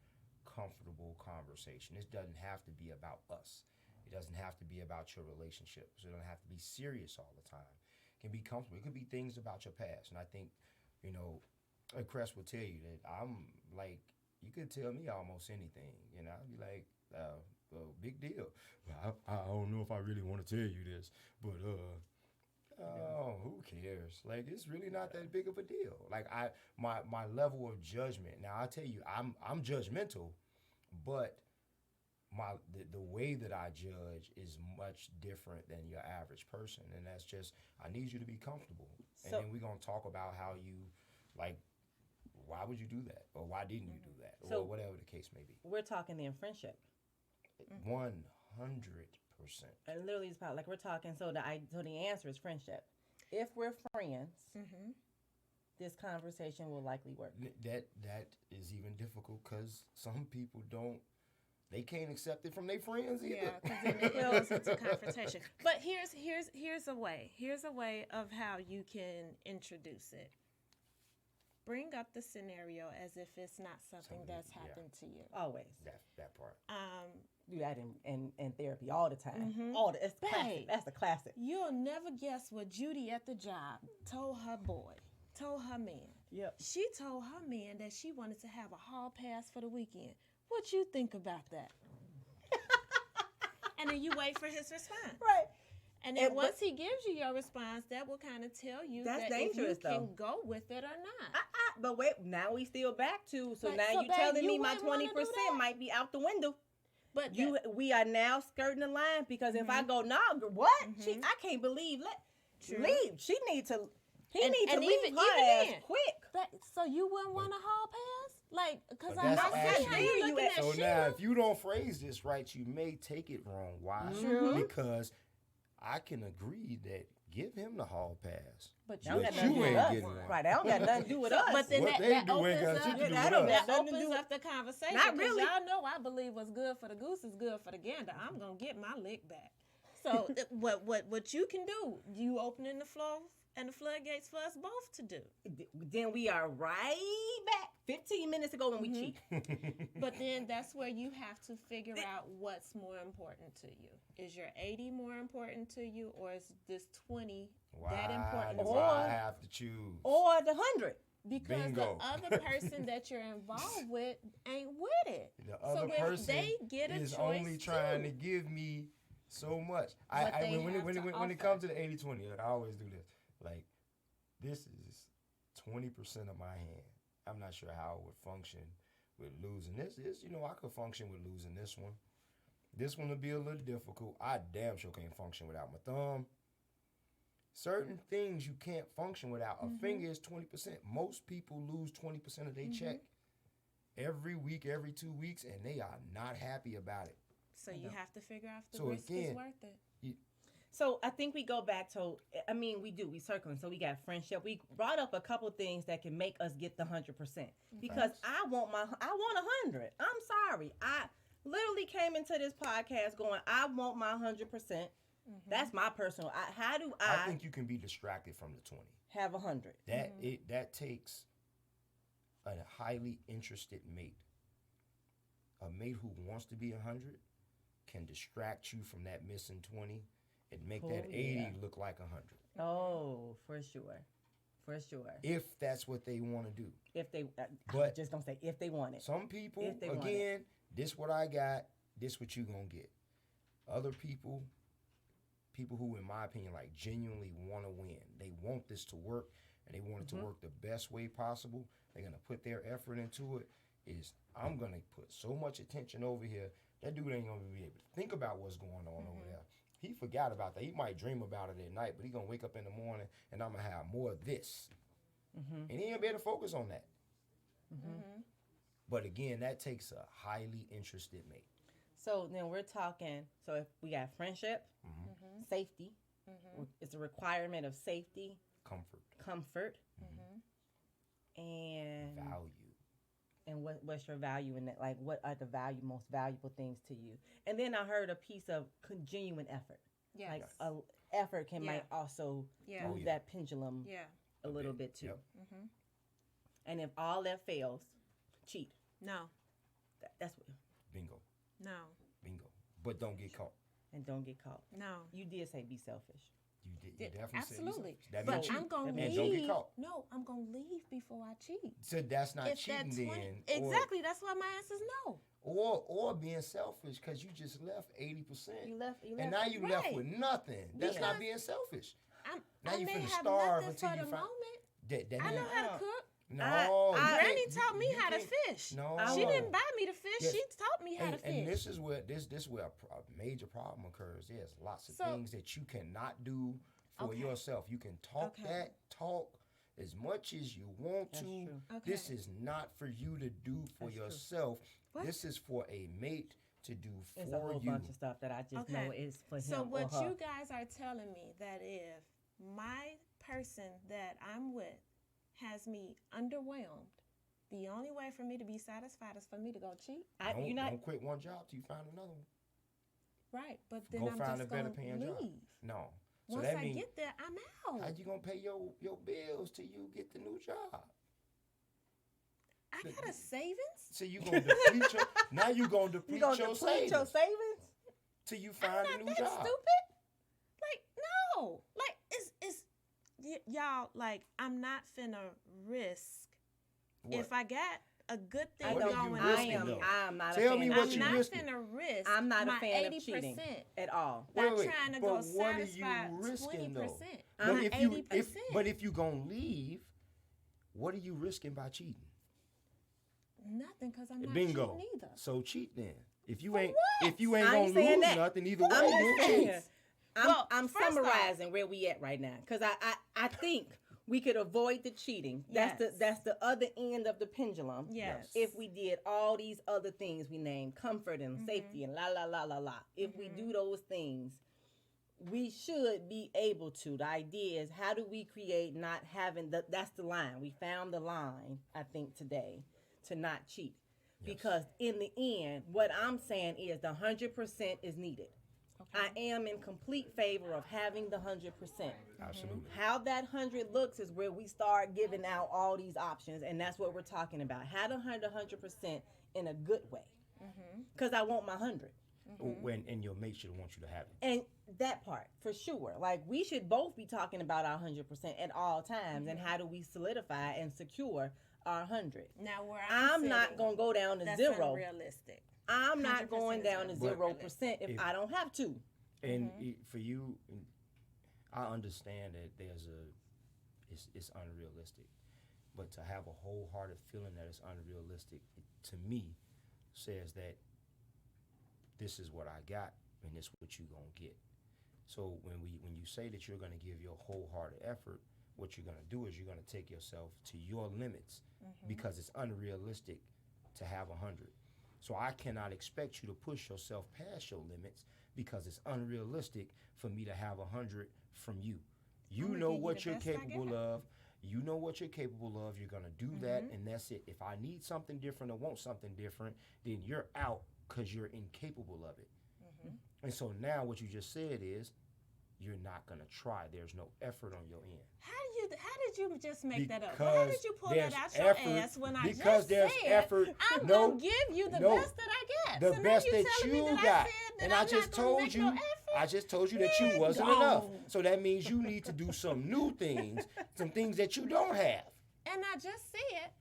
comfortable conversation, this doesn't have to be about us. It doesn't have to be about your relationships. It doesn't have to be serious all the time. It can be comfortable. It could be things about your past. And I think, Crest will tell you that I'm like, you could tell me almost anything. I'd be like, well, big deal. I don't know if I really want to tell you this, but oh, who cares? Like, it's really not that big of a deal. Like, my level of judgment. Now, I tell you, I'm judgmental, but the way that I judge is much different than your average person, and that's just, I need you to be comfortable, and So- then we're gonna talk about how you, like, why would you do that, or why didn't you do that, So- or whatever the case may be. We're talking in friendship. 100%. And literally it's about like we're talking, so the answer is friendship. If we're friends, this conversation will likely work. That is even difficult because some people they can't accept it from their friends either. Yeah, because then it goes into confrontation. But here's a way. Here's a way of how you can introduce it. Bring up the scenario as if it's not something that's yeah. happened to you. Always. that part. Do that in therapy all the time. All the, it's classic. Babe. That's a classic. You'll never guess what Judy at the job told her man. Yep. She told her man that she wanted to have a hall pass for the weekend. What you think about that? And then you wait for his response. Right. And then And- once he gives you your response, that will kind of tell you That's that if you dangerous, can though. go with it or not. But wait, now we still back to, so But- now so, you babe, telling you me my wouldn't wanna do 20% that? might be out the window. But We are now skirting the line because if I go, no, what? I can't believe, True. leave. He need to And leave even her ass then, quick. so you wouldn't want a hall pass? Like, because But I that's see how actually- you You looking at- at So Sheila. now, if you don't phrase this right, you may take it wrong. Why? Because I can agree that give him the hall pass. But That don't got you nothing to do with ain't us. getting one. Right, that don't got nothing to do with us. But then What that, they that do ain't opens got up, shit to do that with don't us. got that nothing to opens do up the conversation. Not 'cause really. Y'all know I believe what's good for the goose is good for the gander. I'm gonna get my lick back. So what you can do? You opening the floor and the floodgates for us both to do. Then we are right back 15 minutes ago when we cheat. But then that's where you have to figure out what's more important to you. Is your 80 more important to you, or is this 20 that important? do to I you? have to choose? Or the 100. Because Bingo. the other person that you're involved with ain't with it. The other so if person they get a is choice only trying too. to give me so much. What they When have to it offer. comes to the 80-20, like, I always do this. Like, this is 20% of my hand. I'm not sure how I would function with losing this. I could function with losing this one. This one would be a little difficult. I damn sure can't function without my thumb. Certain things you can't function without. A finger is 20%. Most people lose 20% of their check every week, every 2 weeks, and they are not happy about it. So you have to figure out if the So risk again, is worth it. So I think we go back to, we circling. So we got friendship. We brought up a couple things that can make us get the 100%. Because I want 100. I'm sorry. I literally came into this podcast going, I want my 100%. That's my personal. How do I I think you can be distracted from the 20. have 100? That takes a highly interested mate. A mate who wants to be 100 can distract you from that missing 20 and make that 80 look like 100. Oh, for sure. For sure. If that's what they want to do. If they, I'm But- just going to say, if they want it. Some people, If they want again, this what I got, this what you gonna get. Other people, people who, in my opinion, like genuinely want to win. They want this to work, and they want it to work the best way possible. They're gonna put their effort into it. I'm gonna put so much attention over here. That dude ain't gonna be able to think about what's going on over there. He forgot about that. He might dream about it at night, but he gonna wake up in the morning and I'm gonna have more of this, and he ain't gonna be able to focus on that. But again, that takes a highly interested mate. So then we're talking. So if we got friendship, safety, it's a requirement of safety, comfort, and Value. And what's your value in that? Like, what are the most valuable things to you? And then I heard a piece of genuine effort. Yes. Like, effort might also Yeah. move that pendulum Yeah. a little bit too. Yep. And if all that fails, cheat. No. That's what. Bingo. No. Bingo. But don't get caught. And don't get caught. No. You did say be selfish. You definitely Absolutely. said that But means cheat. I'm gonna And leave. don't get caught. No, I'm gonna leave before I cheat. So that's not If cheating that 20 then. exactly, that's why my answer is no. Or being selfish because you just left 80%. You left. And now you left Right. with nothing. That's not Because being selfish. Now Now I you may finna have starve nothing until for you the find- moment. That I know ain't- how to cook. No, I- you Granny can't- taught me you how to can't- fish. No. She didn't buy me the fish. Yes. She taught me how to fish. And this is where a major problem occurs. There's lots of So- things that you cannot do for Okay. yourself. You can talk Okay. talk as much as you want That's to. true. Okay. This is not for you to do for That's true. yourself. What? This is for a mate to do for It's a whole you. bunch of stuff that I just know is for him So or what her. you guys are telling me that if my person that I'm with has me underwhelmed, the only way for me to be satisfied is for me to go cheat. Don't quit one job till you find another one. Right, but then Go I'm find just a better gonna paying job. leave. No. So Once that I means get there, I'm how out. you gonna pay your bills till you get the new job? I got a savings. So you gonna deplete your now you gonna deplete You gonna your deplete savings your savings? till you I'm find a not new that job. stupid. Like no, like y'all. Like I'm not finna risk What? if I got a good thing I What are don't. you going risking, on. though? I'm not Tell a fan me of what I'm you not risking. finna risk. I'm not my a fan 80% of cheating at all. by Wait, trying to but go what are you satisfy risking, though? 20%. But My if you 80%. but if you gonna leave, what are you risking by cheating? Nothing, because I'm not Bingo. cheating either. So cheat then. If you For ain't what? if you ain't I gonna ain't saying lose that. nothing either way, I'm then just cheat. saying. Well, I'm first off- summarizing where we at right now because I think we could avoid the cheating. Yes. That's the other end of the pendulum. Yes. If we did all these other things we named, comfort and safety and la la la la la. If we do those things, we should be able to. The idea is how do we create not having that's the line. We found the line, I think, today to not cheat. Because in the end, what I'm saying is the 100% is needed. I am in complete favor of having the 100%. Absolutely. How that 100 looks is where we start giving out all these options, and that's what we're talking about. How to 100% in a good way. Because I want my 100. And your mate should want you to have it. And that part, for sure. Like, we should both be talking about our 100% at all times, and how do we solidify and secure our 100. Now where I'm not sitting, going to go down to that's zero. unrealistic. I'm not 100% going is down to unrealistic. 0% if I don't have to. And for you, I understand that it's unrealistic, but to have a wholehearted feeling that it's unrealistic, to me, says that this is what I got and this what you gonna get. So when you say that you're gonna give your wholehearted effort, what you're gonna do is you're gonna take yourself to your limits because it's unrealistic to have 100. So I cannot expect you to push yourself past your limits because it's unrealistic for me to have 100 from you. You I'ma know give you what the you're best I capable got. of. You know what you're capable of. You're gonna do that, and that's it. If I need something different or want something different, then you're out because you're incapable of it. And so now what you just said is you're not gonna try. There's no effort on your end. How did you just make that up? How did you pull that there's out your effort- ass when I because just there's said effort. I'm No, gonna give you the no. best that I got? The So now best you that telling me you that got. I said that And I'm I just not gonna told make you, no effort? I just told you that you Man, wasn't no. enough. So that means you need to do some new things, some things that you don't have. And I just said,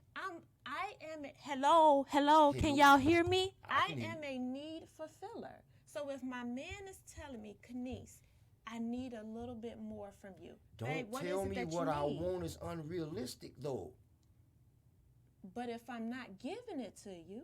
hello, can Hello. y'all hear me? I I can hear am a need fulfiller. So if my man is telling me, Kanice, I need a little bit more from you. Don't Babe, what tell is it me that what you I need? want is unrealistic, though. But if I'm not giving it to you,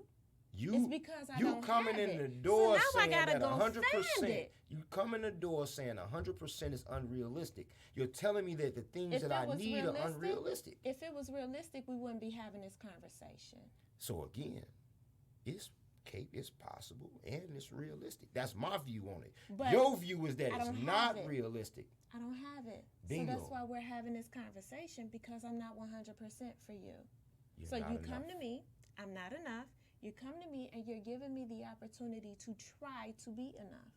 You, it's because I you don't coming have in it. the door so now saying I gotta that go 100%. find it. You come in the door saying 100% is unrealistic. You're telling me that the things If that it I was need are realistic, unrealistic. If it was realistic, we wouldn't be having this conversation. So again, it's possible and it's realistic. That's my view on it. But Your view is that I it's don't not have it. realistic. I don't have it. Bingo. So that's why we're having this conversation, because I'm not 100% for you. You're So not you enough. come to me, I'm not enough. You come to me and you're giving me the opportunity to try to be enough.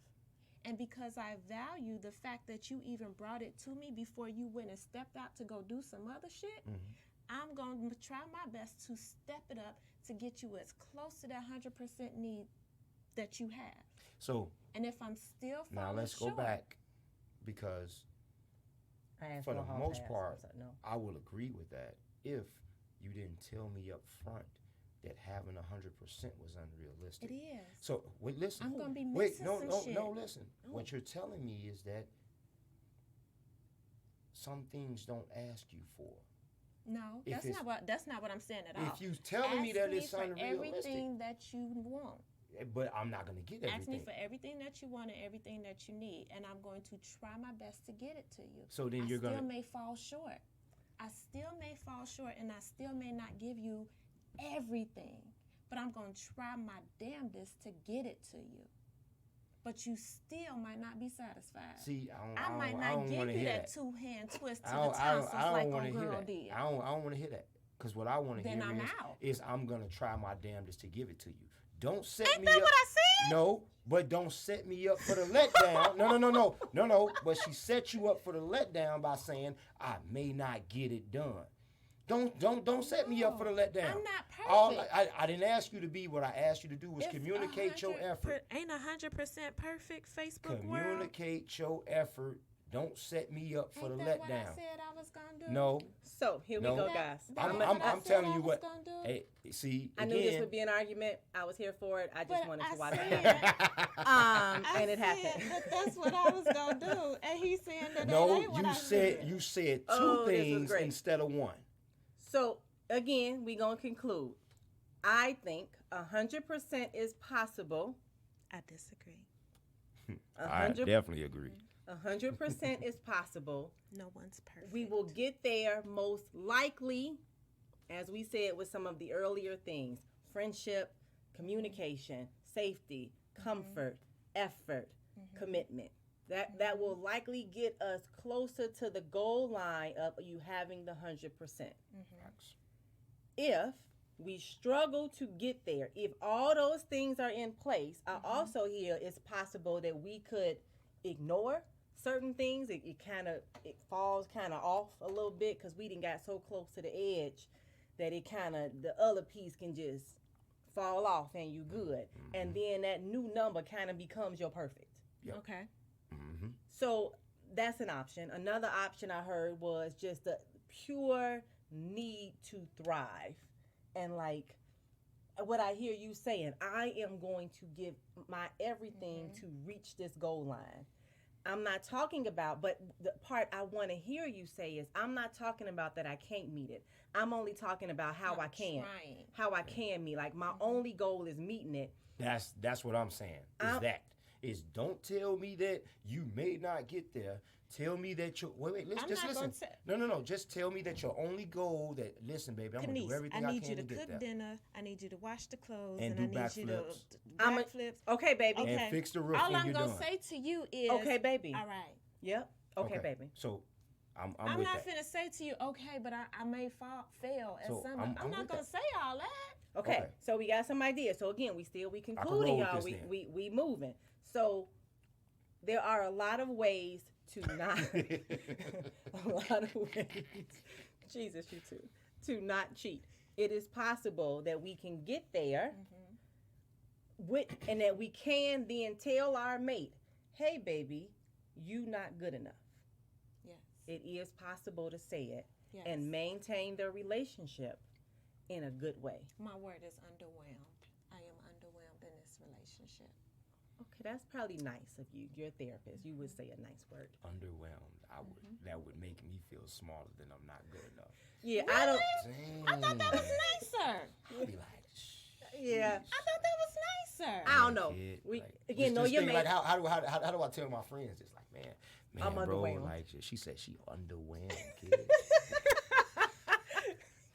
And because I value the fact that you even brought it to me before you went and stepped out to go do some other shit, I'm going to try my best to step it up to get you as close to that 100% need that you have. So And if I'm still now falling let's go short, back, because I asked for the a hall most pass, part, so no. I will agree with that if you didn't tell me up front that having 100% was unrealistic. it is. So wait, listen. I'm gonna be Wait, missing no, some no, shit. no. Listen. What you're telling me is that some things don't ask you for. No, If that's it's- not what I'm saying at all. If you telling me Ask that me it's for unrealistic, everything that you want. but I'm not gonna get Ask me everything. for everything that you want and everything that you need, and I'm going to try my best to get it to you. So then I you're still gonna. may fall short. I still may fall short, and I still may not give you everything, but I'm going to try my damnedest to get it to you. But you still might not be satisfied. See, I might I not don't give want to you hear that that. two-hand twist to I the don't, tonsils like want to old hear girl that. did. I don't want to hear that. Because what I want to Then hear I'm out. is I'm gonna try my damnedest to give it to you. Don't set Ain't me that up. what I said? No, but don't set me up for the letdown. No. But she set you up for the letdown by saying I may not get it done. Don't set me up for the letdown. I'm not perfect. All I didn't ask you to be. What I asked you to do was If communicate your 100 effort. Ain't 100% perfect Facebook world. Communicate your effort. Don't set me up for Ain't the that what I letdown. said I was gonna do? No. So here we No. go, That- guys. that I'm was what I I'm said telling I you was what. gonna do. Hey, see, I knew this again, would be an argument. I was here for it. I just But wanted I to watch it said- happen. I And it said happened. that that's what I was gonna do, and he's saying that no, that ain't what you I said you said two Oh, this was things great. instead of one. So again, we gonna conclude. I think 100% is possible. I disagree. 100 definitely agree. 100% is possible. No one's perfect. We will get there most likely, as we said with some of the earlier things: friendship, communication, safety, comfort, effort, commitment. That will likely get us closer to the goal line of you having the 100%. Facts. If we struggle to get there, if all those things are in place, I also hear it's possible that we could ignore certain things. It falls kind of off a little bit because we didn't got so close to the edge that the other piece can just fall off and you good. And then that new number kind of becomes your perfect. Yep. Okay. Mm-hmm. So that's an option. Another option I heard was just the pure need to thrive. And like what I hear you saying, I am going to give my everything to reach this goal line. I'm not talking about, but the part I want to hear you say is, I'm not talking about that I can't meet it. I'm only talking about how I can. Trying. How I can meet. Like my only goal is meeting it. That's what I'm saying. Don't tell me that you may not get there. Tell me that you let's I'm just not listen. gonna No. Just tell me that your only goal. That listen, baby, I'm gonna do Kenise, everything I I need can you to get cook there. dinner. I need you to wash the clothes, And and do I need you to backflips. backflips. Okay, baby. Okay. And fix the roof All when I'm you're gonna done. say to you is, Okay, baby. all right. Yep. Okay, baby. So I'm I'm with not that. finna say to you, okay, but I may fail at So, some. I'm I'm not with gonna that. say all that. Okay, Okay. so we got some ideas. So again, we roll concluding, with y'all. this We then. we moving. So there are a lot of ways to not a lot of ways. Jesus, you too. To not cheat. It is possible that we can get there and that we can then tell our mate, hey baby, you not good enough. Yes. It is possible to say it Yes. and maintain the relationship in a good way. My word is underwhelmed. I am underwhelmed in this relationship. that's probably nice of you. You're a therapist. You would say a nice word. Underwhelmed. I would. That would make me feel smaller than I'm not good enough. Yeah, I don't. Dang. I thought that was nicer. I'd be like, shh. Yeah. I thought that was nicer. I don't know. Kid, We like, again, just- no, just you're think, made. like how do I tell my friends? It's like, man, I'm bro, underwhelmed. like she said she underwhelmed, kid.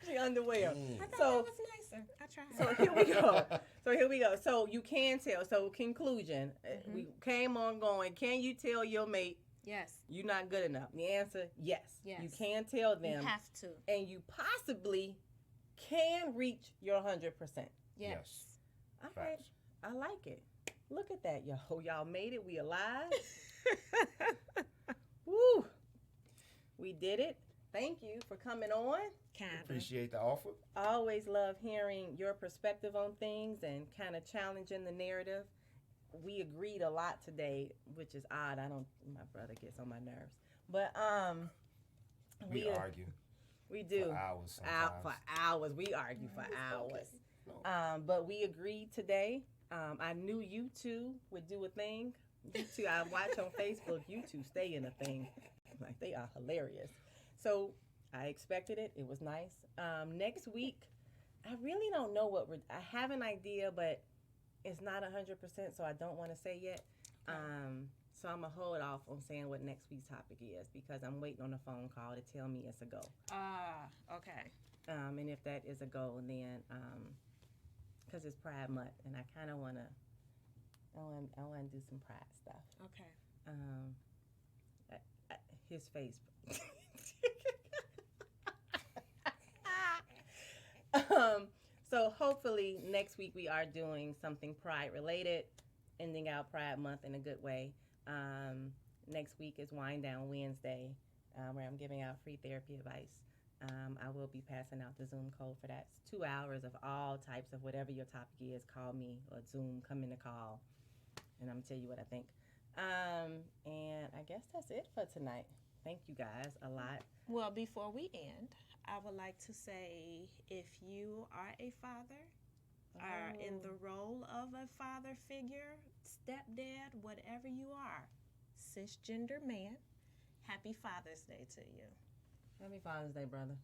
She underwhelmed. Dang. I thought So- that was nicer. I tried. So here we go. So you can tell. So conclusion, we came on going. Can you tell your mate yes. you're not good enough? The answer, yes. Yes. You can tell You them, have to. and you possibly can reach your 100%. Yes. All right, Facts. I like it. Look at that, y'all. Y'all made it. We alive. Woo! We did it. Thank you for coming on. Kind of. Appreciate the offer. I always love hearing your perspective on things and kind of challenging the narrative. We agreed a lot today, which is odd. My brother gets on my nerves. But We argue we do. for hours For sometimes. hours. We argue for hours. No. But we agreed today. I knew you two would do a thing. You two, I watch on Facebook, you two stay in a thing. Like, they are hilarious. So I expected it. It was nice. Next week, I really don't know I have an idea, but it's not 100%, so I don't want to say yet. So I'm going to hold off on saying what next week's topic is because I'm waiting on a phone call to tell me it's a go. Okay. And if that is a go, then because it's Pride Month, and I kind of want to, I want to do some Pride stuff. Okay. His face. So hopefully next week we are doing something Pride related, ending out Pride Month in a good way. Next week is Wind Down Wednesday, where I'm giving out free therapy advice. I will be passing out the Zoom code for that. It's 2 hours of all types of whatever your topic is. Call me or Zoom, come in the call, and I'm going to tell you what I think. And I guess that's it for tonight. Thank you guys a lot. Well, before we end, I would like to say if you are a father, are in the role of a father figure, stepdad, whatever you are, cisgender man, happy Father's Day to you. Happy Father's Day, brother.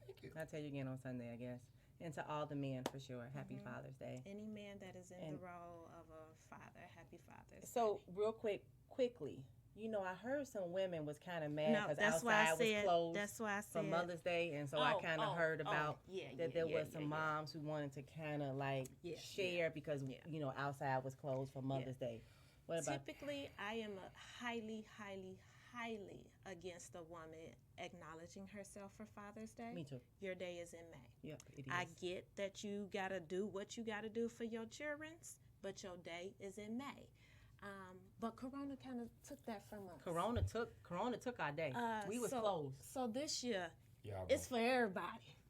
Thank you. I'll tell you again on Sunday, I guess. And to all the men, for sure, happy Father's Day. Any man that is in And- the role of a father, happy Father's So, real quickly, I heard some women was kind of mad No, because that's why I outside said. was closed That's why I for said. Mother's Day, and so I kind of heard about that there was some mom. moms who wanted to kind of like Yeah, share because yeah. outside was closed for Mother's Day. What about? Typically, I am highly against a woman acknowledging herself for Father's Day. Me too. Your day is in May. Yep, it is. I get that you gotta do what you gotta do for your children's, but your day is in May. But Corona kind of took that from us. Corona took our day. We was closed. So this year, Y'all it's for everybody.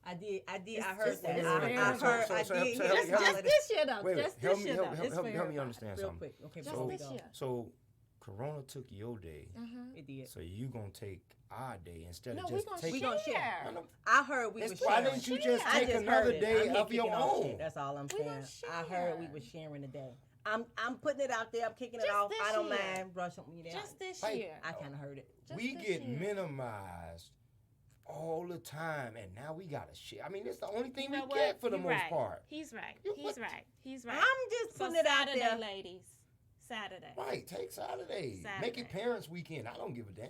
I did. I It's heard just- that. it's I fair. heard. So- I so- did so hear help the me- Just holiday. this year though. Wait, Just help this me, year help, though. help, It's help, for help me everybody. understand Real something. quick. Okay, Just before we this go. year. So, Corona took your day, It did. so you gonna take our day instead No, of we just gonna taking. gonna share. share. No, no. I heard we was Why sharing. didn't you just I take just another heard it. day I'm here of your kicking off own? shit. That's all I'm We gonna saying. I heard we share. was sharing the day. I'm putting it out there. I'm kicking it Just off. this I don't year. mind brushing me down. Just this Like, year. I kind of heard it. Just We this get year. minimized all the time, and now we gotta share. I mean, it's the only thing You know we what? get for the You're most right. part. He's right. You He's what? right. He's right. I'm just So putting it out Saturday, there. ladies. Saturday. Right, take Saturday. Make it Saturday. Parents Weekend. I don't give a damn.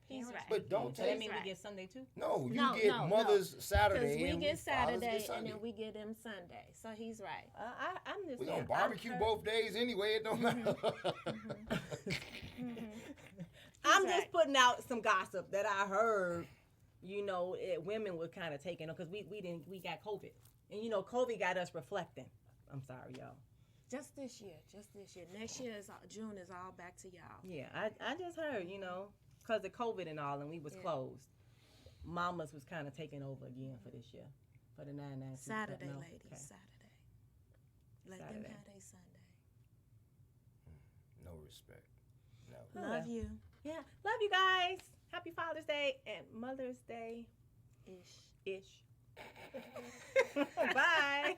He's right. But don't So that take. mean right. we get Sunday too? No, you No, get no, Mother's Saturday. Because we and get Fathers Saturday get and Sunday. then we get them Sunday. So he's right. I'm just We saying, gonna barbecue I've heard- both days anyway. It don't matter. I'm He's just right. putting out some gossip that I heard. Women were kind of taking because we got COVID, and COVID got us reflecting. I'm sorry, y'all. Just this year. Next year is June is all back to y'all. Yeah, I just heard, because of COVID and all, and we was Yeah. closed. Mamas was kind of taking over again for this year, for the 9-9. Saturday, No? ladies. Okay. Saturday. Let Saturday. them have their Sunday. No respect. No. Oh, Love well. you. Yeah, love you guys. Happy Father's Day and Mother's Day Ish. ish. Bye.